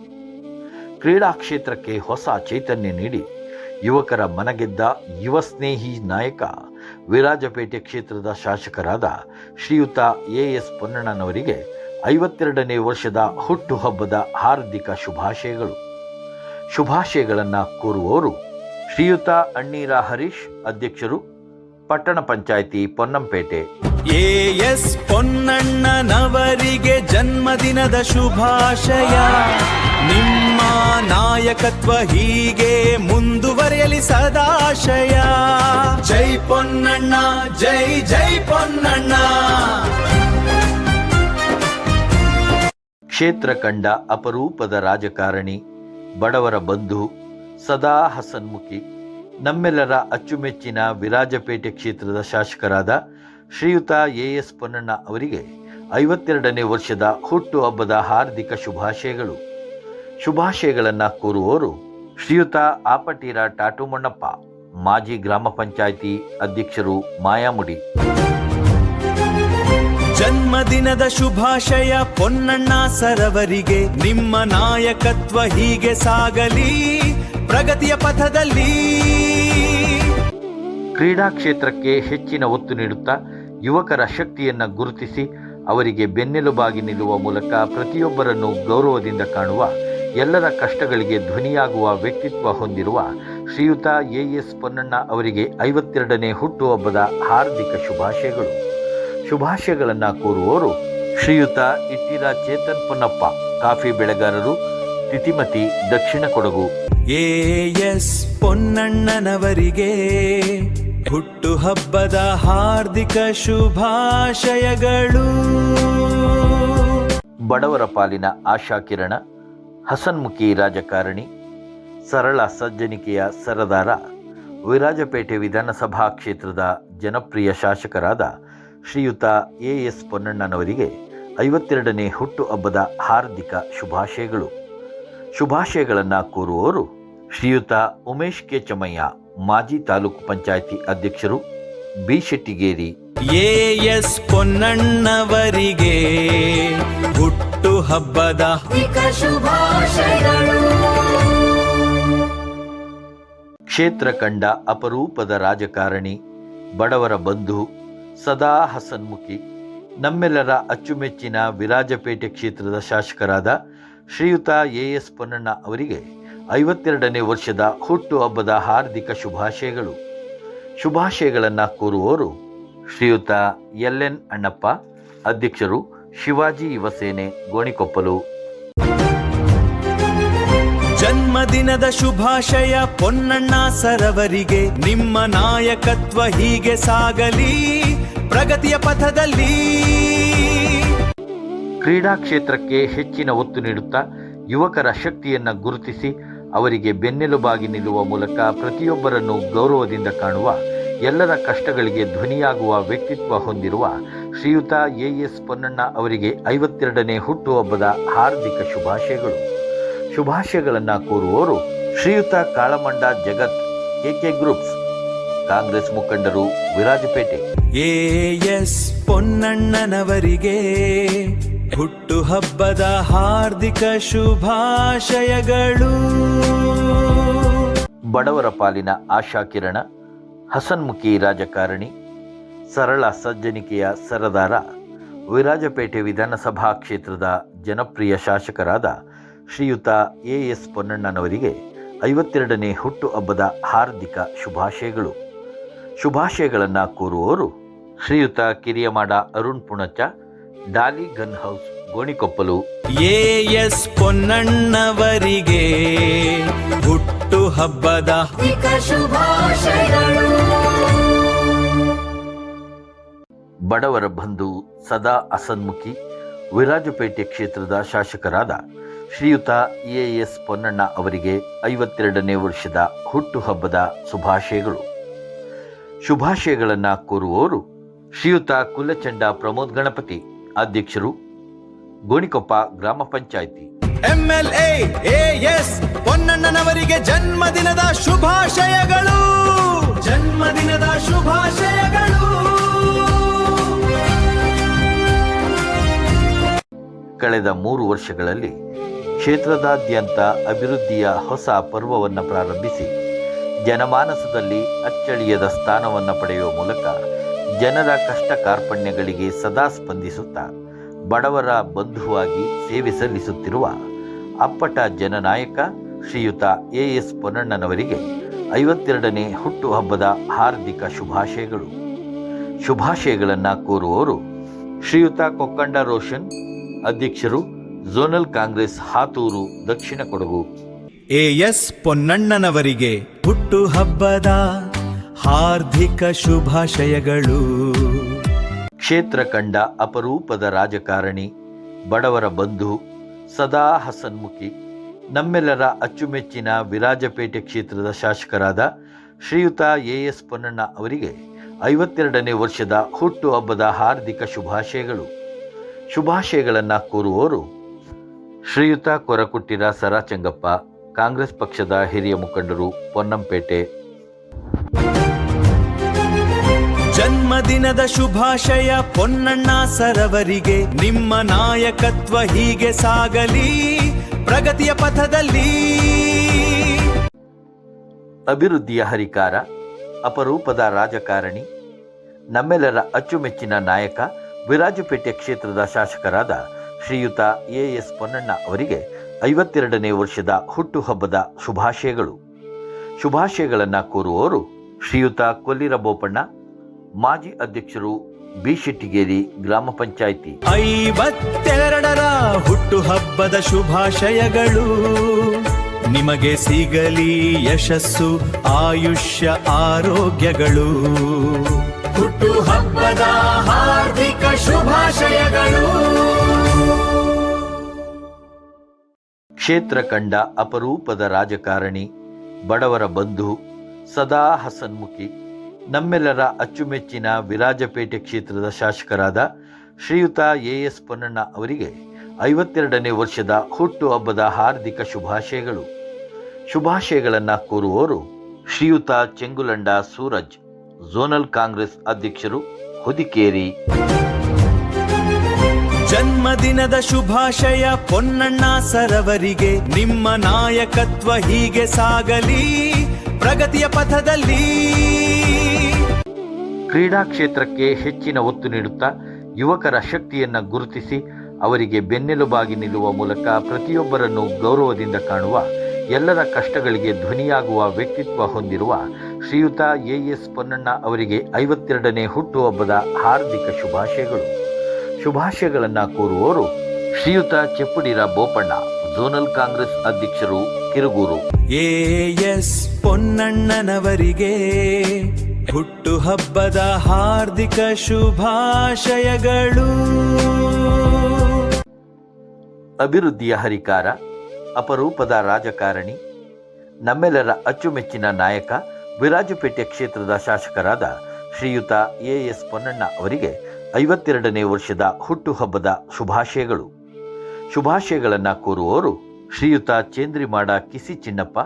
ಕ್ರೀಡಾ ಕ್ಷೇತ್ರಕ್ಕೆ ಹೊಸ ಚೈತನ್ಯ ನೀಡಿ ಯುವಕರ ಮನಗೆದ್ದ ಯುವ ಸ್ನೇಹಿ ನಾಯಕ, ವಿರಾಜಪೇಟೆ ಕ್ಷೇತ್ರದ ಶಾಸಕರಾದ ಶ್ರೀಯುತ ಎಎಸ್ ಪೊನ್ನಣ್ಣನವರಿಗೆ 52ನೇ ವರ್ಷದ ಹುಟ್ಟುಹಬ್ಬದ ಹಾರ್ದಿಕ ಶುಭಾಶಯಗಳು. ಶುಭಾಶಯಗಳನ್ನು ಕೋರುವವರು ಶ್ರೀಯುತ ಅಣ್ಣೀರ ಹರೀಶ್, ಅಧ್ಯಕ್ಷರು, ಪಟ್ಟಣ ಪಂಚಾಯಿತಿ, ಪೊನ್ನಂಪೇಟೆ. ಎಎಸ್ ಪೊನ್ನಣ್ಣನವರಿಗೆ ಜನ್ಮದಿನದ ಶುಭಾಶಯ. ನಿಮ್ಮ ನಾಯಕತ್ವ ಹೀಗೆ ಮುಂದುವರೆಯಲಿ ಸದಾಶಯ. ಜೈ ಪೊನ್ನಣ್ಣ, ಜೈ ಜೈ ಪೊನ್ನಣ್ಣ. ಕ್ಷೇತ್ರ ಕಂಡ ಅಪರೂಪದ ರಾಜಕಾರಣಿ, ಬಡವರ ಬಂಧು, ಸದಾ ಹಸನ್ಮುಖಿ, ನಮ್ಮೆಲ್ಲರ ಅಚ್ಚುಮೆಚ್ಚಿನ ವಿರಾಜಪೇಟೆ ಕ್ಷೇತ್ರದ ಶಾಸಕರಾದ ಶ್ರೀಯುತ ಎಎಸ್ ಪೊನ್ನಣ್ಣ ಅವರಿಗೆ 52ನೇ ವರ್ಷದ ಹುಟ್ಟುಹಬ್ಬದ ಹಾರ್ದಿಕ ಶುಭಾಶಯಗಳು. ಶುಭಾಶಯಗಳನ್ನು ಕೋರುವವರು ಶ್ರೀಯುತ ಆಪಟೀರ ಟಾಟು ಮಣ್ಣಪ್ಪ, ಮಾಜಿ ಗ್ರಾಮ ಪಂಚಾಯಿತಿ ಅಧ್ಯಕ್ಷರು, ಮಾಯಾಮುಡಿ. ಜನ್ಮದಿನದ ಶುಭಾಶಯ ಪೊನ್ನಣ್ಣ ಸರವರಿಗೆ. ನಿಮ್ಮ ನಾಯಕತ್ವ ಹೀಗೆ ಸಾಗಲಿ ಪ್ರಗತಿಯ ಪಥದಲ್ಲಿ. ಕ್ರೀಡಾ ಕ್ಷೇತ್ರಕ್ಕೆ ಹೆಚ್ಚಿನ ಒತ್ತು ನೀಡುತ್ತಾ ಯುವಕರ ಶಕ್ತಿಯನ್ನು ಗುರುತಿಸಿ ಅವರಿಗೆ ಬೆನ್ನೆಲುಬಾಗಿ ನಿಲ್ಲುವ ಮೂಲಕ ಪ್ರತಿಯೊಬ್ಬರನ್ನು ಗೌರವದಿಂದ ಕಾಣುವ, ಎಲ್ಲರ ಕಷ್ಟಗಳಿಗೆ ಧ್ವನಿಯಾಗುವ ವ್ಯಕ್ತಿತ್ವ ಹೊಂದಿರುವ ಶ್ರೀಯುತ ಎಎಸ್ ಪೊನ್ನಣ್ಣ ಅವರಿಗೆ 52ನೇ ಹುಟ್ಟುಹಬ್ಬದ ಹಾರ್ದಿಕ ಶುಭಾಶಯಗಳು. ಶುಭಾಶಯಗಳನ್ನು ಕೋರುವವರು ಶ್ರೀಯುತ ಇಟ್ಟಿರ ಚೇತನ್ ಪೊನ್ನಪ್ಪ, ಕಾಫಿ ಬೆಳೆಗಾರರು, ತಿತಿಮತಿ, ದಕ್ಷಿಣ ಕೊಡಗು. ಎಎಸ್ ಪೊನ್ನಣ್ಣನವರಿಗೆ ಹುಟ್ಟುಹಬ್ಬದ ಹಾರ್ದಿಕ ಶುಭಾಶಯಗಳು. ಬಡವರ ಪಾಲಿನ ಆಶಾಕಿರಣ, ಹಸನ್ಮುಖಿ ರಾಜಕಾರಣಿ, ಸರಳ ಸಜ್ಜನಿಕೆಯ ಸರದಾರ, ವಿರಾಜಪೇಟೆ ವಿಧಾನಸಭಾ ಕ್ಷೇತ್ರದ ಜನಪ್ರಿಯ ಶಾಸಕರಾದ ಶ್ರೀಯುತ ಎಎಸ್ ಪೊನ್ನಣ್ಣನವರಿಗೆ 52ನೇ ಹುಟ್ಟುಹಬ್ಬದ ಹಾರ್ದಿಕ ಶುಭಾಶಯಗಳು. ಶುಭಾಶಯಗಳನ್ನು ಕೋರುವವರು ಶ್ರೀಯುತ ಉಮೇಶ್ ಕೆ ಚಮಯ್ಯ, ಮಾಜಿ ತಾಲೂಕು ಪಂಚಾಯಿತಿ ಅಧ್ಯಕ್ಷರು, ಬಿ ಶೆಟ್ಟಿಗೇರಿ, ಎಎಸ್ ಪೊನ್ನಣ್ಣವರಿಗೆ ಹುಟ್ಟು ಹಬ್ಬದ ಶುಭಾಶಯಗಳು. ಕ್ಷೇತ್ರ ಕಂಡ ಅಪರೂಪದ ರಾಜಕಾರಣಿ, ಬಡವರ ಬಂಧು, ಸದಾ ಹಸನ್ಮುಖಿ, ನಮ್ಮೆಲ್ಲರ ಅಚ್ಚುಮೆಚ್ಚಿನ ವಿರಾಜಪೇಟೆ ಕ್ಷೇತ್ರದ ಶಾಸಕರಾದ ಶ್ರೀಯುತ ಎಎಸ್ ಪೊನ್ನಣ್ಣ ಅವರಿಗೆ 52ನೇ ವರ್ಷದ ಹುಟ್ಟು ಹಬ್ಬದ ಹಾರ್ದಿಕ ಶುಭಾಶಯಗಳು. ಶುಭಾಶಯಗಳನ್ನು ಕೋರುವವರು ಶ್ರೀಯುತ ಎಲ್.ಎನ್. ಅಣ್ಣಪ್ಪ, ಅಧ್ಯಕ್ಷರು, ಶಿವಾಜಿ ಯುವ ಸೇನೆ, ಗೋಣಿಕೊಪ್ಪಲು. ಜನ್ಮದಿನದ ಶುಭಾಶಯ ಪೊನ್ನಣ್ಣ ಸರವರಿಗೆ, ನಿಮ್ಮ ನಾಯಕತ್ವ ಹೀಗೆ ಸಾಗಲಿ ಪ್ರಗತಿಯ ಪಥದಲ್ಲಿ. ಕ್ರೀಡಾ ಕ್ಷೇತ್ರಕ್ಕೆ ಹೆಚ್ಚಿನ ಒತ್ತು ನೀಡುತ್ತಾ ಯುವಕರ ಶಕ್ತಿಯನ್ನು ಗುರುತಿಸಿ ಅವರಿಗೆ ಬೆನ್ನೆಲುಬಾಗಿ ನಿಲ್ಲುವ ಮೂಲಕ ಪ್ರತಿಯೊಬ್ಬರನ್ನು ಗೌರವದಿಂದ ಕಾಣುವ, ಎಲ್ಲರ ಕಷ್ಟಗಳಿಗೆ ಧ್ವನಿಯಾಗುವ ವ್ಯಕ್ತಿತ್ವ ಹೊಂದಿರುವ ಶ್ರೀಯುತ ಎಎಸ್ ಪೊನ್ನಣ್ಣ ಅವರಿಗೆ 52ನೇ ಹುಟ್ಟುಹಬ್ಬದ ಹಾರ್ದಿಕ ಶುಭಾಶಯಗಳು. ಶುಭಾಶಯಗಳನ್ನು ಕೋರುವವರು ಶ್ರೀಯುತ ಕಾಳಮಂಡ ಜಗತ್, ಕೆಕೆ ಗ್ರೂಪ್ಸ್, ಕಾಂಗ್ರೆಸ್ ಮುಖಂಡರು, ವಿರಾಜಪೇಟೆ. ಎಎಸ್ ಪೊನ್ನಣ್ಣನವರಿಗೆ ಹುಟ್ಟುಹಬ್ಬದ ಹಾರ್ದಿಕ ಶುಭಾಶಯಗಳು. ಬಡವರ ಪಾಲಿನ ಆಶಾಕಿರಣ, ಹಸನ್ಮುಖಿ ರಾಜಕಾರಣಿ, ಸರಳ ಸಜ್ಜನಿಕೆಯ ಸರದಾರ, ವಿರಾಜಪೇಟೆ ವಿಧಾನಸಭಾ ಕ್ಷೇತ್ರದ ಜನಪ್ರಿಯ ಶಾಸಕರಾದ ಶ್ರೀಯುತ ಎಎಸ್ ಪೊನ್ನಣ್ಣನವರಿಗೆ 52ನೇ ಹುಟ್ಟುಹಬ್ಬದ ಹಾರ್ದಿಕ ಶುಭಾಶಯಗಳು. ಶುಭಾಶಯಗಳನ್ನು ಕೋರುವವರು ಶ್ರೀಯುತ Kiriyamada Arun Punacha, Dolly gun house, Gonikoppal. AS ಪೊನ್ನಣ್ಣವರಿಗೆ ಹುಟ್ಟುಹಬ್ಬದ ಶುಭಾಶಯಗಳು. ಬಡವರ ಬಂಧು, ಸದಾ ಹಸನ್ಮುಖಿ, ವಿರಾಜಪೇಟೆ ಕ್ಷೇತ್ರದ ಶಾಸಕರಾದ ಶ್ರೀಯುತ ಎಎಸ್ ಪೊನ್ನಣ್ಣ ಅವರಿಗೆ 52ನೇ ವರ್ಷದ ಹುಟ್ಟುಹಬ್ಬದ ಶುಭಾಶಯಗಳು. ಶುಭಾಶಯಗಳನ್ನು ಕೋರುವವರು ಶ್ರೀಯುತ ಕುಲಚಂಡ ಪ್ರಮೋದ್ ಗಣಪತಿ, ಅಧ್ಯಕ್ಷರು, ಗೋಣಿಕೊಪ್ಪ ಗ್ರಾಮ ಪಂಚಾಯಿತಿ. ಎಂಎಲ್ಎ ಎಎಸ್ ಪೊನ್ನಣ್ಣನವರಿಗೆ ಜನ್ಮದಿನದ ಶುಭಾಶಯಗಳು. ಜನ್ಮದಿನದ ಶುಭಾಶಯಗಳು. ಕಳೆದ 3 ವರ್ಷಗಳಲ್ಲಿ ಕ್ಷೇತ್ರದಾದ್ಯಂತ ಅಭಿವೃದ್ಧಿಯ ಹೊಸ ಪರ್ವವನ್ನು ಪ್ರಾರಂಭಿಸಿ ಜನಮಾನಸದಲ್ಲಿ ಅಚ್ಚಳಿಯದ ಸ್ಥಾನವನ್ನು ಪಡೆಯುವ ಮೂಲಕ ಜನರ ಕಷ್ಟ ಕಾರ್ಪಣ್ಯಗಳಿಗೆ ಸದಾ ಸ್ಪಂದಿಸುತ್ತಾ ಬಡವರ ಬಂಧುವಾಗಿ ಸೇವೆ ಸಲ್ಲಿಸುತ್ತಿರುವ ಅಪ್ಪಟ ಜನನಾಯಕ ಶ್ರೀಯುತ ಎಎಸ್ ಪೊನ್ನಣ್ಣನವರಿಗೆ 52ನೇ ಹುಟ್ಟುಹಬ್ಬದ ಹಾರ್ದಿಕ ಶುಭಾಶಯಗಳು. ಶುಭಾಶಯಗಳನ್ನು ಕೋರುವವರು ಶ್ರೀಯುತ ಕೊಕ್ಕಂಡ ರೋಷನ್, ಅಧ್ಯಕ್ಷರು, ಝೋನಲ್ ಕಾಂಗ್ರೆಸ್, ಹಾತೂರು, ದಕ್ಷಿಣ ಕೊಡಗು. ಎಎಸ್ ಪೊನ್ನಣ್ಣನವರಿಗೆ ಹುಟ್ಟುಹಬ್ಬದ ಹಾರ್ದಿಕ ಶುಭಾಶಯಗಳು. ಕ್ಷೇತ್ರ ಕಂಡ ಅಪರೂಪದ ರಾಜಕಾರಣಿ, ಬಡವರ ಬಂಧು, ಸದಾ ಹಸನ್ಮುಖಿ, ನಮ್ಮೆಲ್ಲರ ಅಚ್ಚುಮೆಚ್ಚಿನ ವಿರಾಜಪೇಟೆ ಕ್ಷೇತ್ರದ ಶಾಸಕರಾದ ಶ್ರೀಯುತ ಎಎಸ್ ಪೊನ್ನಣ್ಣ ಅವರಿಗೆ 52ನೇ ವರ್ಷದ ಹುಟ್ಟುಹಬ್ಬದ ಹಾರ್ದಿಕ ಶುಭಾಶಯಗಳು. ಶುಭಾಶಯಗಳನ್ನು ಕೋರುವವರು ಶ್ರೀಯುತ ಕೊರಕುಟ್ಟಿರ ಸರಾಚಂಗಪ್ಪ, ಕಾಂಗ್ರೆಸ್ ಪಕ್ಷದ ಹಿರಿಯ ಮುಖಂಡರು, ಪೊನ್ನಂಪೇಟೆ. ಜನ್ಮದಿನದ ಶುಭಾಶಯ ಪೊನ್ನಣ್ಣ ಸರವರಿಗೆ, ನಿಮ್ಮ ನಾಯಕತ್ವ ಹೀಗೆ ಸಾಗಲಿ ಪ್ರಗತಿಯ ಪಥದಲ್ಲಿ. ಅಭಿವೃದ್ಧಿಯ ಹರಿಕಾರ, ಅಪರೂಪದ ರಾಜಕಾರಣಿ, ನಮ್ಮೆಲ್ಲರ ಅಚ್ಚುಮೆಚ್ಚಿನ ನಾಯಕ, ವಿರಾಜಪೇಟೆ ಕ್ಷೇತ್ರದ ಶಾಸಕರಾದ ಶ್ರೀಯುತ ಎಎಸ್ ಪೊನ್ನಣ್ಣ ಅವರಿಗೆ 52ನೇ ವರ್ಷದ ಹುಟ್ಟುಹಬ್ಬದ ಶುಭಾಶಯಗಳು. ಶುಭಾಶಯಗಳನ್ನು ಕೋರುವವರು ಶ್ರೀಯುತ ಕೊಲ್ಲಿರ ಬೋಪಣ್ಣ, ಮಾಜಿ ಅಧ್ಯಕ್ಷರು, ಬಿ ಶೆಟ್ಟಿಗೇರಿ, ಗ್ರಾಮ ಪಂಚಾಯಿತಿ. 52ರ ಹುಟ್ಟುಹಬ್ಬದ ಶುಭಾಶಯಗಳು. ನಿಮಗೆ ಸಿಗಲಿ ಯಶಸ್ಸು, ಆಯುಷ್ಯ, ಆರೋಗ್ಯಗಳು. ಹುಟ್ಟುಹಬ್ಬದ ಹಾರ್ದಿಕ ಶುಭಾಶಯಗಳು. ಕ್ಷೇತ್ರ ಕಂಡ ಅಪರೂಪದ ರಾಜಕಾರಣಿ, ಬಡವರ ಬಂಧು, ಸದಾ ಹಸನ್ಮುಖಿ, ನಮ್ಮೆಲ್ಲರ ಅಚ್ಚುಮೆಚ್ಚಿನ ವಿರಾಜಪೇಟೆ ಕ್ಷೇತ್ರದ ಶಾಸಕರಾದ ಶ್ರೀಯುತ ಎಎಸ್ ಪೊನ್ನಣ್ಣ ಅವರಿಗೆ 52ನೇ ವರ್ಷದ ಹುಟ್ಟುಹಬ್ಬದ ಹಾರ್ದಿಕ ಶುಭಾಶಯಗಳು. ಶುಭಾಶಯಗಳನ್ನು ಕೋರುವವರು ಶ್ರೀಯುತ ಚೆಂಗುಲಂಡ ಸೂರಜ್, ಝೋನಲ್ ಕಾಂಗ್ರೆಸ್ ಅಧ್ಯಕ್ಷರು, ಹೊದಿಕೇರಿ. ಜನ್ಮದಿನದ ಶುಭಾಶಯ ಪೊನ್ನಣ್ಣ ಸರವರಿಗೆ, ನಿಮ್ಮ ನಾಯಕತ್ವ ಹೀಗೆ ಸಾಗಲಿ ಪ್ರಗತಿಯ ಪಥದಲ್ಲಿ. ಕ್ರೀಡಾ ಕ್ಷೇತ್ರಕ್ಕೆ ಹೆಚ್ಚಿನ ಒತ್ತು ನೀಡುತ್ತಾ ಯುವಕರ ಶಕ್ತಿಯನ್ನು ಗುರುತಿಸಿ ಅವರಿಗೆ ಬೆನ್ನೆಲುಬಾಗಿ ನಿಲ್ಲುವ ಮೂಲಕ ಪ್ರತಿಯೊಬ್ಬರನ್ನು ಗೌರವದಿಂದ ಕಾಣುವ, ಎಲ್ಲರ ಕಷ್ಟಗಳಿಗೆ ಧ್ವನಿಯಾಗುವ ವ್ಯಕ್ತಿತ್ವ ಹೊಂದಿರುವ ಶ್ರೀಯುತ ಎಎಸ್ ಪೊನ್ನಣ್ಣ ಅವರಿಗೆ 52ನೇ ಹುಟ್ಟುಹಬ್ಬದ ಹಾರ್ದಿಕ ಶುಭಾಶಯಗಳು. ಶುಭಾಶಯಗಳನ್ನು ಕೋರುವವರು ಶ್ರೀಯುತ ಚೆಪ್ಪುಡಿರ ಬೋಪಣ್ಣ, ಝೋನಲ್ ಕಾಂಗ್ರೆಸ್ ಅಧ್ಯಕ್ಷರು, ಕಿರುಗೂರು. ಎಎಸ್ ಪೊನ್ನಣ್ಣನವರಿಗೆ ಹುಟ್ಟುಹಬ್ಬದ ಹಾರ್ದಿಕ ಶುಭಾಶಯಗಳು. ಅಭಿವೃದ್ಧಿಯ ಹರಿಕಾರ, ಅಪರೂಪದ ರಾಜಕಾರಣಿ, ನಮ್ಮೆಲ್ಲರ ಅಚ್ಚುಮೆಚ್ಚಿನ ನಾಯಕ, ವಿರಾಜಪೇಟೆ ಕ್ಷೇತ್ರದ ಶಾಸಕರಾದ ಶ್ರೀಯುತ ಎಎಸ್ ಪೊನ್ನಣ್ಣ ಅವರಿಗೆ 52ನೇ ವರ್ಷದ ಹುಟ್ಟುಹಬ್ಬದ ಶುಭಾಶಯಗಳು. ಶುಭಾಶಯಗಳನ್ನು ಕೋರುವವರು ಶ್ರೀಯುತ ಚೇಂದ್ರಿಮಾಡ ಕಿಸಿ ಚಿನ್ನಪ್ಪ,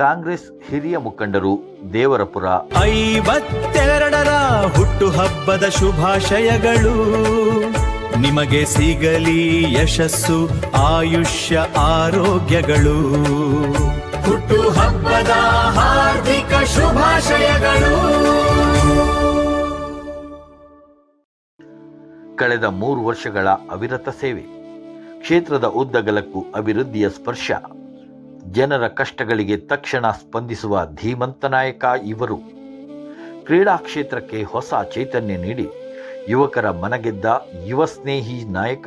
ಕಾಂಗ್ರೆಸ್ ಹಿರಿಯ ಮುಖಂಡರು, ದೇವರಪುರ. 52ರ ಹುಟ್ಟುಹಬ್ಬದ ಶುಭಾಶಯಗಳು. ನಿಮಗೆ ಸಿಗಲಿ ಯಶಸ್ಸು, ಆಯುಷ್ಯ, ಆರೋಗ್ಯಗಳು. ಹುಟ್ಟುಹಬ್ಬದ ಹಾರ್ದಿಕ ಶುಭಾಶಯಗಳು. ಕಳೆದ 3 ವರ್ಷಗಳ ಅವಿರತ ಸೇವೆ, ಕ್ಷೇತ್ರದ ಉದ್ದಗಲಕ್ಕೂ ಅಭಿವೃದ್ಧಿಯ ಸ್ಪರ್ಶ, ಜನರ ಕಷ್ಟಗಳಿಗೆ ತಕ್ಷಣ ಸ್ಪಂದಿಸುವ ಧೀಮಂತ ನಾಯಕ ಇವರು. ಕ್ರೀಡಾ ಕ್ಷೇತ್ರಕ್ಕೆ ಹೊಸ ಚೈತನ್ಯ ನೀಡಿ ಯುವಕರ ಮನಗೆದ್ದ ಯುವ ಸ್ನೇಹಿ ನಾಯಕ,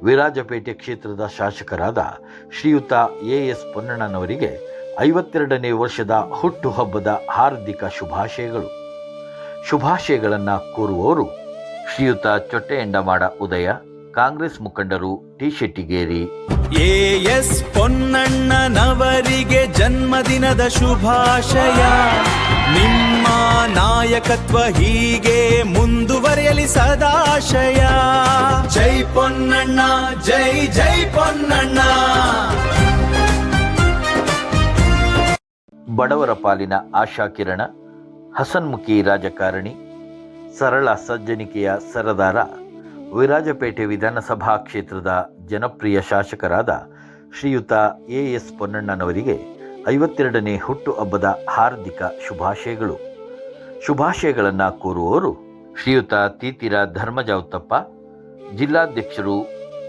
ವಿರಾಜಪೇಟೆ ಕ್ಷೇತ್ರದ ಶಾಸಕರಾದ ಶ್ರೀಯುತ ಎಎಸ್ ಪೊನ್ನಣ್ಣನವರಿಗೆ 52ನೇ ವರ್ಷದ ಹುಟ್ಟುಹಬ್ಬದ ಹಾರ್ದಿಕ ಶುಭಾಶಯಗಳು. ಶುಭಾಶಯಗಳನ್ನು ಕೋರುವವರು ಶ್ರೀಯುತ ಚೊಟ್ಟೆಯಂಡಮಾಡ ಉದಯ, ಕಾಂಗ್ರೆಸ್ ಮುಖಂಡರು, ಟಿ ಶೆಟ್ಟಿಗೇರಿ. ಎಎಸ್ ಪೊನ್ನಣ್ಣನವರಿಗೆ ಜನ್ಮದಿನದ ಶುಭಾಶಯ. ನಿಮ್ಮ ನಾಯಕತ್ವ ಹೀಗೆ ಮುಂದುವರಿಯಲಿ ಸದಾಶಯ. ಜೈ ಪೊನ್ನಣ್ಣ, ಜೈ ಜೈ ಪೊನ್ನಣ್ಣ. ಬಡವರ ಪಾಲಿನ ಆಶಾಕಿರಣ, ಹಸನ್ಮುಖಿ ರಾಜಕಾರಣಿ, ಸರಳ ಸಜ್ಜನಿಕೆಯ ಸರದಾರ, ವಿರಾಜಪೇಟೆ ವಿಧಾನಸಭಾ ಕ್ಷೇತ್ರದ ಜನಪ್ರಿಯ ಶಾಸಕರಾದ ಶ್ರೀಯುತ ಎಎಸ್ ಪೊನ್ನಣ್ಣನವರಿಗೆ 52ನೇ ಹುಟ್ಟುಹಬ್ಬದ ಹಾರ್ದಿಕ ಶುಭಾಶಯಗಳು. ಶುಭಾಶಯಗಳನ್ನು ಕೋರುವವರು ಶ್ರೀಯುತ ತೀತಿರ ಧರ್ಮಜ ಉತ್ತಪ್ಪ, ಜಿಲ್ಲಾಧ್ಯಕ್ಷರು,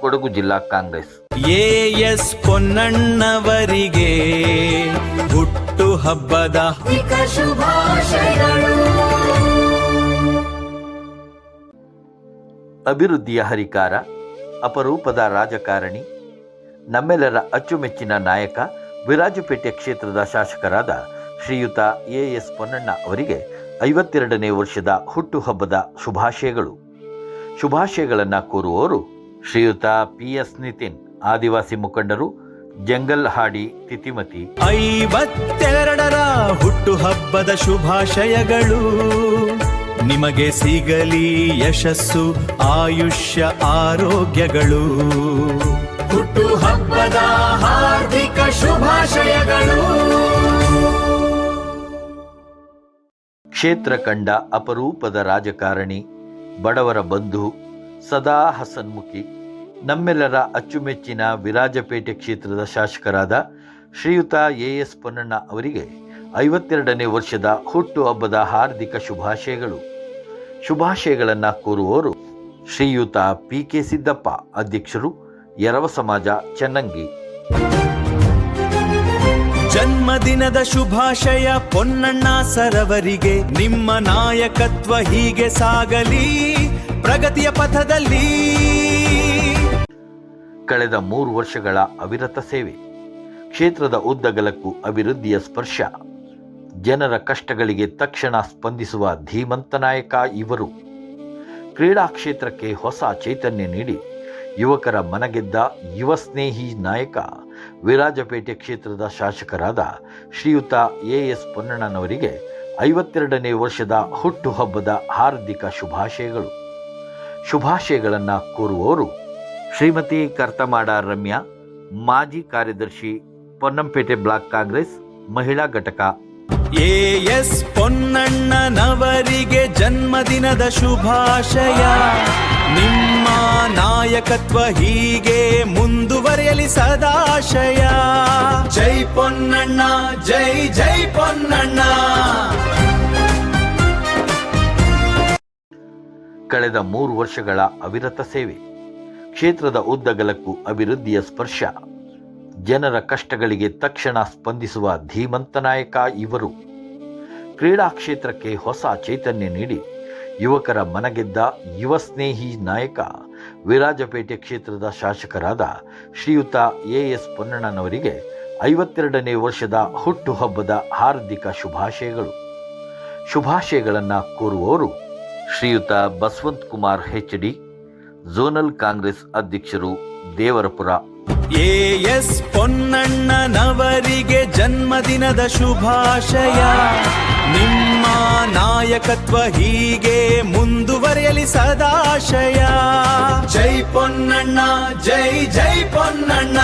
ಕೊಡಗು ಜಿಲ್ಲಾ ಕಾಂಗ್ರೆಸ್. ಎಎಸ್ ಪೊನ್ನಣ್ಣವರಿಗೆ ಹುಟ್ಟುಹಬ್ಬದ ಶುಭಾಶಯಗಳು. ಅಭಿವೃದ್ಧಿಯ ಹರಿಕಾರ, ಅಪರೂಪದ ರಾಜಕಾರಣಿ, ನಮ್ಮೆಲ್ಲರ ಅಚ್ಚುಮೆಚ್ಚಿನ ನಾಯಕ, ವಿರಾಜಪೇಟೆ ಕ್ಷೇತ್ರದ ಶಾಸಕರಾದ ಶ್ರೀಯುತ ಎಎಸ್ ಪೊನ್ನಣ್ಣ ಅವರಿಗೆ 52ನೇ ವರ್ಷದ ಹುಟ್ಟುಹಬ್ಬದ ಶುಭಾಶಯಗಳು. ಶುಭಾಶಯಗಳನ್ನು ಕೋರುವವರು ಶ್ರೀಯುತ ಪಿಎಸ್ ನಿತಿನ್, ಆದಿವಾಸಿ ಮುಖಂಡರು, ಜಂಗಲ್ ಹಾಡಿ, ತಿತಿಮತಿ. 52ರ ಹುಟ್ಟುಹಬ್ಬದ ಶುಭಾಶಯಗಳು. ನಿಮಗೆ ಸಿಗಲಿ ಯಶಸ್ಸು, ಆಯುಷ್ಯ, ಆರೋಗ್ಯಗಳು. ಹುಟ್ಟುಹಬ್ಬದ ಹಾರ್ದಿಕ ಶುಭಾಶಯಗಳು. ಕ್ಷೇತ್ರ ಕಂಡ ಅಪರೂಪದ ರಾಜಕಾರಣಿ, ಬಡವರ ಬಂಧು, ಸದಾ ಹಸನ್ಮುಖಿ, ನಮ್ಮೆಲ್ಲರ ಅಚ್ಚುಮೆಚ್ಚಿನ ವಿರಾಜಪೇಟೆ ಕ್ಷೇತ್ರದ ಶಾಸಕರಾದ ಶ್ರೀಯುತ ಎಎಸ್ ಪೊನ್ನಣ್ಣ ಅವರಿಗೆ 52ನೇ ವರ್ಷದ ಹುಟ್ಟುಹಬ್ಬದ ಹಾರ್ದಿಕ ಶುಭಾಶಯಗಳು. ಶುಭಾಶಯಗಳನ್ನು ಕೋರುವವರು ಶ್ರೀಯುತ ಪಿಕೆ ಸಿದ್ದಪ್ಪ, ಅಧ್ಯಕ್ಷರು, ಎರವ ಸಮಾಜ, ಚನ್ನಂಗಿ. ಜನ್ಮದಿನದ ಶುಭಾಶಯ ಪೊನ್ನಣ್ಣ ಸರವರಿಗೆ, ನಿಮ್ಮ ನಾಯಕತ್ವ ಹೀಗೆ ಸಾಗಲಿ ಪ್ರಗತಿಯ ಪಥದಲ್ಲಿ. ಕಳೆದ 3 ವರ್ಷಗಳ ಅವಿರತ ಸೇವೆ, ಕ್ಷೇತ್ರದ ಉದ್ದಗಲಕ್ಕೂ ಅಭಿವೃದ್ಧಿಯ ಸ್ಪರ್ಶ, ಜನರ ಕಷ್ಟಗಳಿಗೆ ತಕ್ಷಣ ಸ್ಪಂದಿಸುವ ಧೀಮಂತ ನಾಯಕ ಇವರು. ಕ್ರೀಡಾ ಕ್ಷೇತ್ರಕ್ಕೆ ಹೊಸ ಚೈತನ್ಯ ನೀಡಿ ಯುವಕರ ಮನಗೆದ್ದ ಯುವ ಸ್ನೇಹಿ ನಾಯಕ, ವಿರಾಜಪೇಟೆ ಕ್ಷೇತ್ರದ ಶಾಸಕರಾದ ಶ್ರೀಯುತ ಎಎಸ್ ಪೊನ್ನಣ್ಣನವರಿಗೆ 52ನೇ ವರ್ಷದ ಹುಟ್ಟುಹಬ್ಬದ ಹಾರ್ದಿಕ ಶುಭಾಶಯಗಳು. ಶುಭಾಶಯಗಳನ್ನು ಕೋರುವವರು ಶ್ರೀಮತಿ ಕರ್ತಮಾಡ ರಮ್ಯಾ, ಮಾಜಿ ಕಾರ್ಯದರ್ಶಿ, ಪೊನ್ನಂಪೇಟೆ ಬ್ಲಾಕ್ ಕಾಂಗ್ರೆಸ್ ಮಹಿಳಾ ಘಟಕ. ಎಎಸ್ ಪೊನ್ನಣ್ಣನವರಿಗೆ ಜನ್ಮದಿನದ ಶುಭಾಶಯ. ನಿಮ್ಮ ನಾಯಕತ್ವ ಹೀಗೆ ಮುಂದುವರಿಯಲಿ ಸದಾಶಯ. ಜೈ ಪೊನ್ನಣ್ಣ, ಜೈ ಜೈ ಪೊನ್ನಣ್ಣ. ಕಳೆದ 3 ವರ್ಷಗಳ ಅವಿರತ ಸೇವೆ, ಕ್ಷೇತ್ರದ ಉದ್ದಗಲಕ್ಕೂ ಅಭಿವೃದ್ಧಿಯ ಸ್ಪರ್ಶ, ಜನರ ಕಷ್ಟಗಳಿಗೆ ತಕ್ಷಣ ಸ್ಪಂದಿಸುವ ಧೀಮಂತ ನಾಯಕ ಇವರು. ಕ್ರೀಡಾ ಕ್ಷೇತ್ರಕ್ಕೆ ಹೊಸ ಚೈತನ್ಯ ನೀಡಿ ಯುವಕರ ಮನಗೆದ್ದ ಯುವ ಸ್ನೇಹಿ ನಾಯಕ, ವಿರಾಜಪೇಟೆ ಕ್ಷೇತ್ರದ ಶಾಸಕರಾದ ಶ್ರೀಯುತ ಎಎಸ್ ಪೊನ್ನಣ್ಣನವರಿಗೆ 52ನೇ ವರ್ಷದ ಹುಟ್ಟುಹಬ್ಬದ ಹಾರ್ದಿಕ ಶುಭಾಶಯಗಳು. ಶುಭಾಶಯಗಳನ್ನು ಕೋರುವವರು ಶ್ರೀಯುತ ಬಸವಂತ್ ಕುಮಾರ್ HD, ಝೋನಲ್ ಕಾಂಗ್ರೆಸ್ ಅಧ್ಯಕ್ಷರು, ದೇವರಪುರ. ಎಎಸ್ ಪೊನ್ನಣ್ಣನವರಿಗೆ ಜನ್ಮದಿನದ ಶುಭಾಶಯ. ನಿಮ್ಮ ನಾಯಕತ್ವ ಹೀಗೆ ಮುಂದುವರಿಯಲಿ ಸದಾಶಯ. ಜೈ ಪೊನ್ನಣ್ಣ, ಜೈ ಜೈ ಪೊನ್ನಣ್ಣ.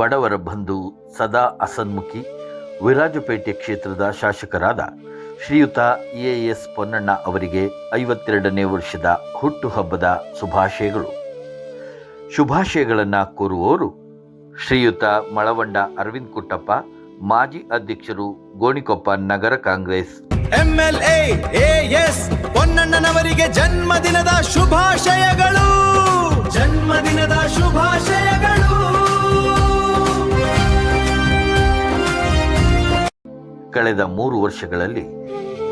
ಬಡವರ ಬಂಧು, ಸದಾ ಹಸನ್ಮುಖಿ, ವಿರಾಜಪೇಟೆ ಕ್ಷೇತ್ರದ ಶಾಸಕರಾದ ಶ್ರೀಯುತ ಎಎಸ್ ಪೊನ್ನಣ್ಣ ಅವರಿಗೆ 52ನೇ ವರ್ಷದ ಹುಟ್ಟುಹಬ್ಬದ ಶುಭಾಶಯಗಳು. ಶುಭಾಶಯಗಳನ್ನು ಕೋರುವವರು ಶ್ರೀಯುತ ಮಳವಂಡ ಅರವಿಂದ್ ಕುಟ್ಟಪ್ಪ, ಮಾಜಿ ಅಧ್ಯಕ್ಷರು, ಗೋಣಿಕೊಪ್ಪ ನಗರ ಕಾಂಗ್ರೆಸ್. MLA ಎಎಸ್ ಪೊನ್ನಣ್ಣನವರಿಗೆ ಜನ್ಮದಿನದ ಶುಭಾಶಯಗಳು. ಜನ್ಮದಿನದ ಶುಭಾಶಯಗಳು. ಕಳೆದ 3 ವರ್ಷಗಳಲ್ಲಿ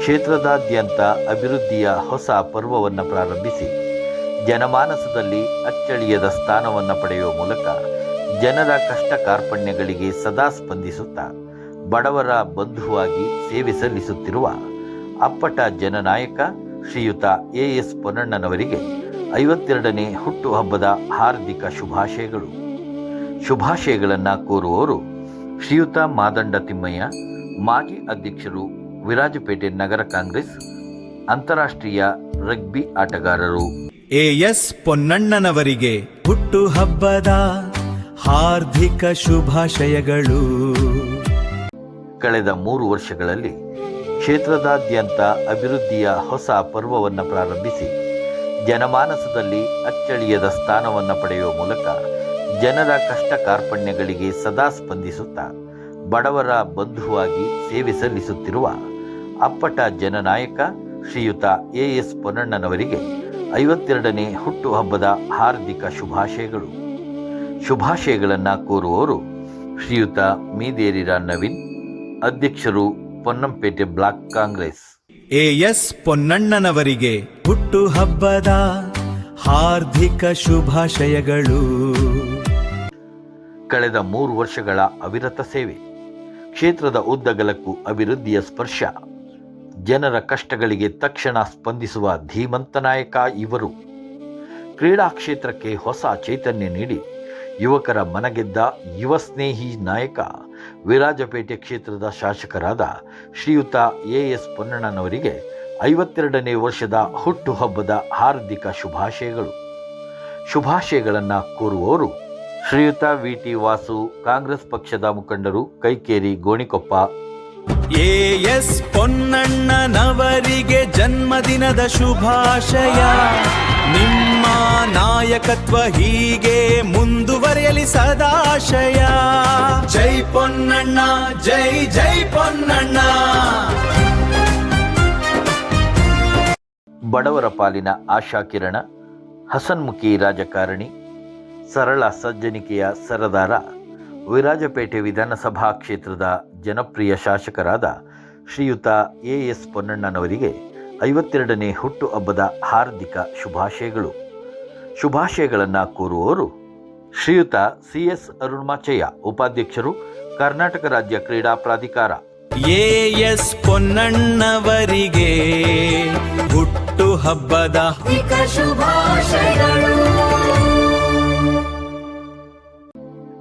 ಕ್ಷೇತ್ರದಾದ್ಯಂತ ಅಭಿವೃದ್ಧಿಯ ಹೊಸ ಪರ್ವವನ್ನು ಪ್ರಾರಂಭಿಸಿ ಜನಮಾನಸದಲ್ಲಿ ಅಚ್ಚಳಿಯದ ಸ್ಥಾನವನ್ನು ಪಡೆಯುವ ಮೂಲಕ ಜನರ ಕಷ್ಟ ಕಾರ್ಪಣ್ಯಗಳಿಗೆ ಸದಾ ಸ್ಪಂದಿಸುತ್ತಾ ಬಡವರ ಬಂಧುವಾಗಿ ಸೇವೆ ಸಲ್ಲಿಸುತ್ತಿರುವ ಅಪ್ಪಟ ಜನನಾಯಕ ಶ್ರೀಯುತ ಎಎಸ್ ಪೊನ್ನಣ್ಣನವರಿಗೆ 52ನೇ ಹುಟ್ಟುಹಬ್ಬದ ಹಾರ್ದಿಕ ಶುಭಾಶಯಗಳು. ಶುಭಾಶಯಗಳನ್ನು ಕೋರುವವರು ಶ್ರೀಯುತ ಮಾದಂಡ ತಿಮ್ಮಯ್ಯ, ಮಾಜಿ ಅಧ್ಯಕ್ಷರು, ವಿರಾಜಪೇಟೆ ನಗರ ಕಾಂಗ್ರೆಸ್, ಅಂತಾರಾಷ್ಟ್ರೀಯ ರಗ್ಬಿ ಆಟಗಾರರು. ಎಎಸ್ ಪೊನ್ನಣ್ಣನವರಿಗೆ ಹುಟ್ಟುಹಬ್ಬದ ಹಾರ್ದಿಕ ಶುಭಾಶಯಗಳು. ಕಳೆದ 3 ವರ್ಷಗಳಲ್ಲಿ ಕ್ಷೇತ್ರದಾದ್ಯಂತ ಅಭಿವೃದ್ಧಿಯ ಹೊಸ ಪರ್ವವನ್ನು ಪ್ರಾರಂಭಿಸಿ ಜನಮಾನಸದಲ್ಲಿ ಅಚ್ಚಳಿಯದ ಸ್ಥಾನವನ್ನು ಪಡೆಯುವ ಮೂಲಕ ಜನರ ಕಷ್ಟ ಕಾರ್ಪಣ್ಯಗಳಿಗೆ ಸದಾ ಸ್ಪಂದಿಸುತ್ತಾ ಬಡವರ ಬಂಧುವಾಗಿ ಸೇವೆ ಸಲ್ಲಿಸುತ್ತಿರುವ ಅಪ್ಪಟ ಜನನಾಯಕ ಶ್ರೀಯುತ ಎಎಸ್ ಪೊನ್ನಣ್ಣನವರಿಗೆ 52ನೇ ಹುಟ್ಟುಹಬ್ಬದ ಹಾರ್ದಿಕ ಶುಭಾಶಯಗಳು. ಶುಭಾಶಯಗಳನ್ನು ಕೋರುವವರು ಶ್ರೀಯುತ ಮೀದೇರಿರ ನವೀನ್, ಅಧ್ಯಕ್ಷರು, ಪೊನ್ನಂಪೇಟೆ ಬ್ಲಾಕ್ ಕಾಂಗ್ರೆಸ್. ಎಎಸ್ ಪೊನ್ನಣ್ಣನವರಿಗೆ ಹುಟ್ಟುಹಬ್ಬದ ಹಾರ್ದಿಕ ಶುಭಾಶಯಗಳು. ಕಳೆದ 3 ವರ್ಷಗಳ ಅವಿರತ ಸೇವೆ, ಕ್ಷೇತ್ರದ ಉದ್ದಗಲಕ್ಕೂ ಅಭಿವೃದ್ಧಿಯ ಸ್ಪರ್ಶ, ಜನರ ಕಷ್ಟಗಳಿಗೆ ತಕ್ಷಣ ಸ್ಪಂದಿಸುವ ಧೀಮಂತ ನಾಯಕ ಇವರು. ಕ್ರೀಡಾ ಕ್ಷೇತ್ರಕ್ಕೆ ಹೊಸ ಚೈತನ್ಯ ನೀಡಿ ಯುವಕರ ಮನಗೆದ್ದ ಯುವ ಸ್ನೇಹಿ ನಾಯಕ, ವಿರಾಜಪೇಟೆ ಕ್ಷೇತ್ರದ ಶಾಸಕರಾದ ಶ್ರೀಯುತ ಎಎಸ್ ಪೊನ್ನಣ್ಣನವರಿಗೆ 52ನೇ ವರ್ಷದ ಹುಟ್ಟುಹಬ್ಬದ ಹಾರ್ದಿಕ ಶುಭಾಶಯಗಳು. ಶುಭಾಶಯಗಳನ್ನು ಕೋರುವವರು ಶ್ರೀಯುತ ವಿಟಿ ವಾಸು, ಕಾಂಗ್ರೆಸ್ ಪಕ್ಷದ ಮುಖಂಡರು, ಕೈಕೇರಿ, ಗೋಣಿಕೊಪ್ಪ. ಎಎಸ್ ಪೊನ್ನಣ್ಣನವರಿಗೆ ಜನ್ಮದಿನದ ಶುಭಾಶಯ. ನಿಮ್ಮ ನಾಯಕತ್ವ ಹೀಗೆ ಮುಂದುವರಿಯಲಿ ಸದಾಶಯ. ಜೈ ಪೊನ್ನಣ್ಣ, ಜೈ ಜೈ ಪೊನ್ನಣ್ಣ. ಬಡವರ ಪಾಲಿನ ಆಶಾಕಿರಣ, ಹಸನ್ಮುಖಿ ರಾಜಕಾರಣಿ, ಸರಳ ಸಜ್ಜನಿಕೆಯ ಸರದಾರ, ವಿರಾಜಪೇಟೆ ವಿಧಾನಸಭಾ ಕ್ಷೇತ್ರದ ಜನಪ್ರಿಯ ಶಾಸಕರಾದ ಶ್ರೀಯುತ ಎಎಸ್ ಪೊನ್ನಣ್ಣನವರಿಗೆ 52ನೇ ಹುಟ್ಟುಹಬ್ಬದ ಹಾರ್ದಿಕ ಶುಭಾಶಯಗಳು. ಶುಭಾಶಯಗಳನ್ನು ಕೋರುವವರು ಶ್ರೀಯುತ ಸಿಎಸ್ ಅರುಣಮಾಚಯ್ಯ, ಉಪಾಧ್ಯಕ್ಷರು, ಕರ್ನಾಟಕ ರಾಜ್ಯ ಕ್ರೀಡಾ ಪ್ರಾಧಿಕಾರ. ಎಎಸ್ ಪೊನ್ನಣ್ಣವರಿಗೆ ಹುಟ್ಟುಹಬ್ಬದ ಶುಭಾಶಯಗಳು.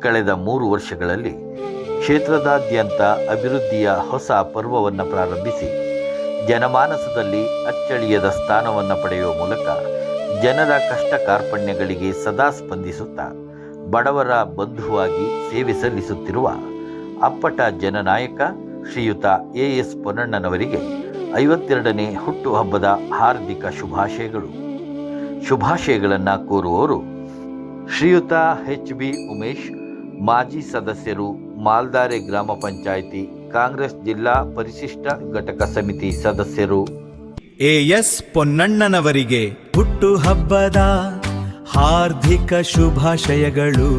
ಕಳೆದ 3 ವರ್ಷಗಳಲ್ಲಿ ಕ್ಷೇತ್ರದಾದ್ಯಂತ ಅಭಿವೃದ್ಧಿಯ ಹೊಸ ಪರ್ವವನ್ನು ಪ್ರಾರಂಭಿಸಿ ಜನಮಾನಸದಲ್ಲಿ ಅಚ್ಚಳಿಯದ ಸ್ಥಾನವನ್ನು ಪಡೆಯುವ ಮೂಲಕ ಜನರ ಕಷ್ಟ ಕಾರ್ಪಣ್ಯಗಳಿಗೆ ಸದಾ ಸ್ಪಂದಿಸುತ್ತಾ ಬಡವರ ಬಂಧುವಾಗಿ ಸೇವೆ ಸಲ್ಲಿಸುತ್ತಿರುವ ಅಪ್ಪಟ ಜನನಾಯಕ ಶ್ರೀಯುತ ಎಎಸ್ ಪೊನ್ನಣ್ಣನವರಿಗೆ 52ನೇ ಹುಟ್ಟುಹಬ್ಬದ ಹಾರ್ದಿಕ ಶುಭಾಶಯಗಳು. ಶುಭಾಶಯಗಳನ್ನು ಕೋರುವವರು ಶ್ರೀಯುತ HB ಉಮೇಶ್, ಮಾಜಿ ಸದಸ್ಯರು, ಮಾಲ್ದಾರೆ ಗ್ರಾಮ ಪಂಚಾಯಿತಿ, ಕಾಂಗ್ರೆಸ್ ಜಿಲ್ಲಾ ಪರಿಶಿಷ್ಟ ಘಟಕ ಸಮಿತಿ ಸದಸ್ಯರು. AS ಪೊನ್ನಣ್ಣನವರಿಗೆ ಹುಟ್ಟುಹಬ್ಬದ ಹಾರ್ದಿಕ ಶುಭಾಶಯಗಳು.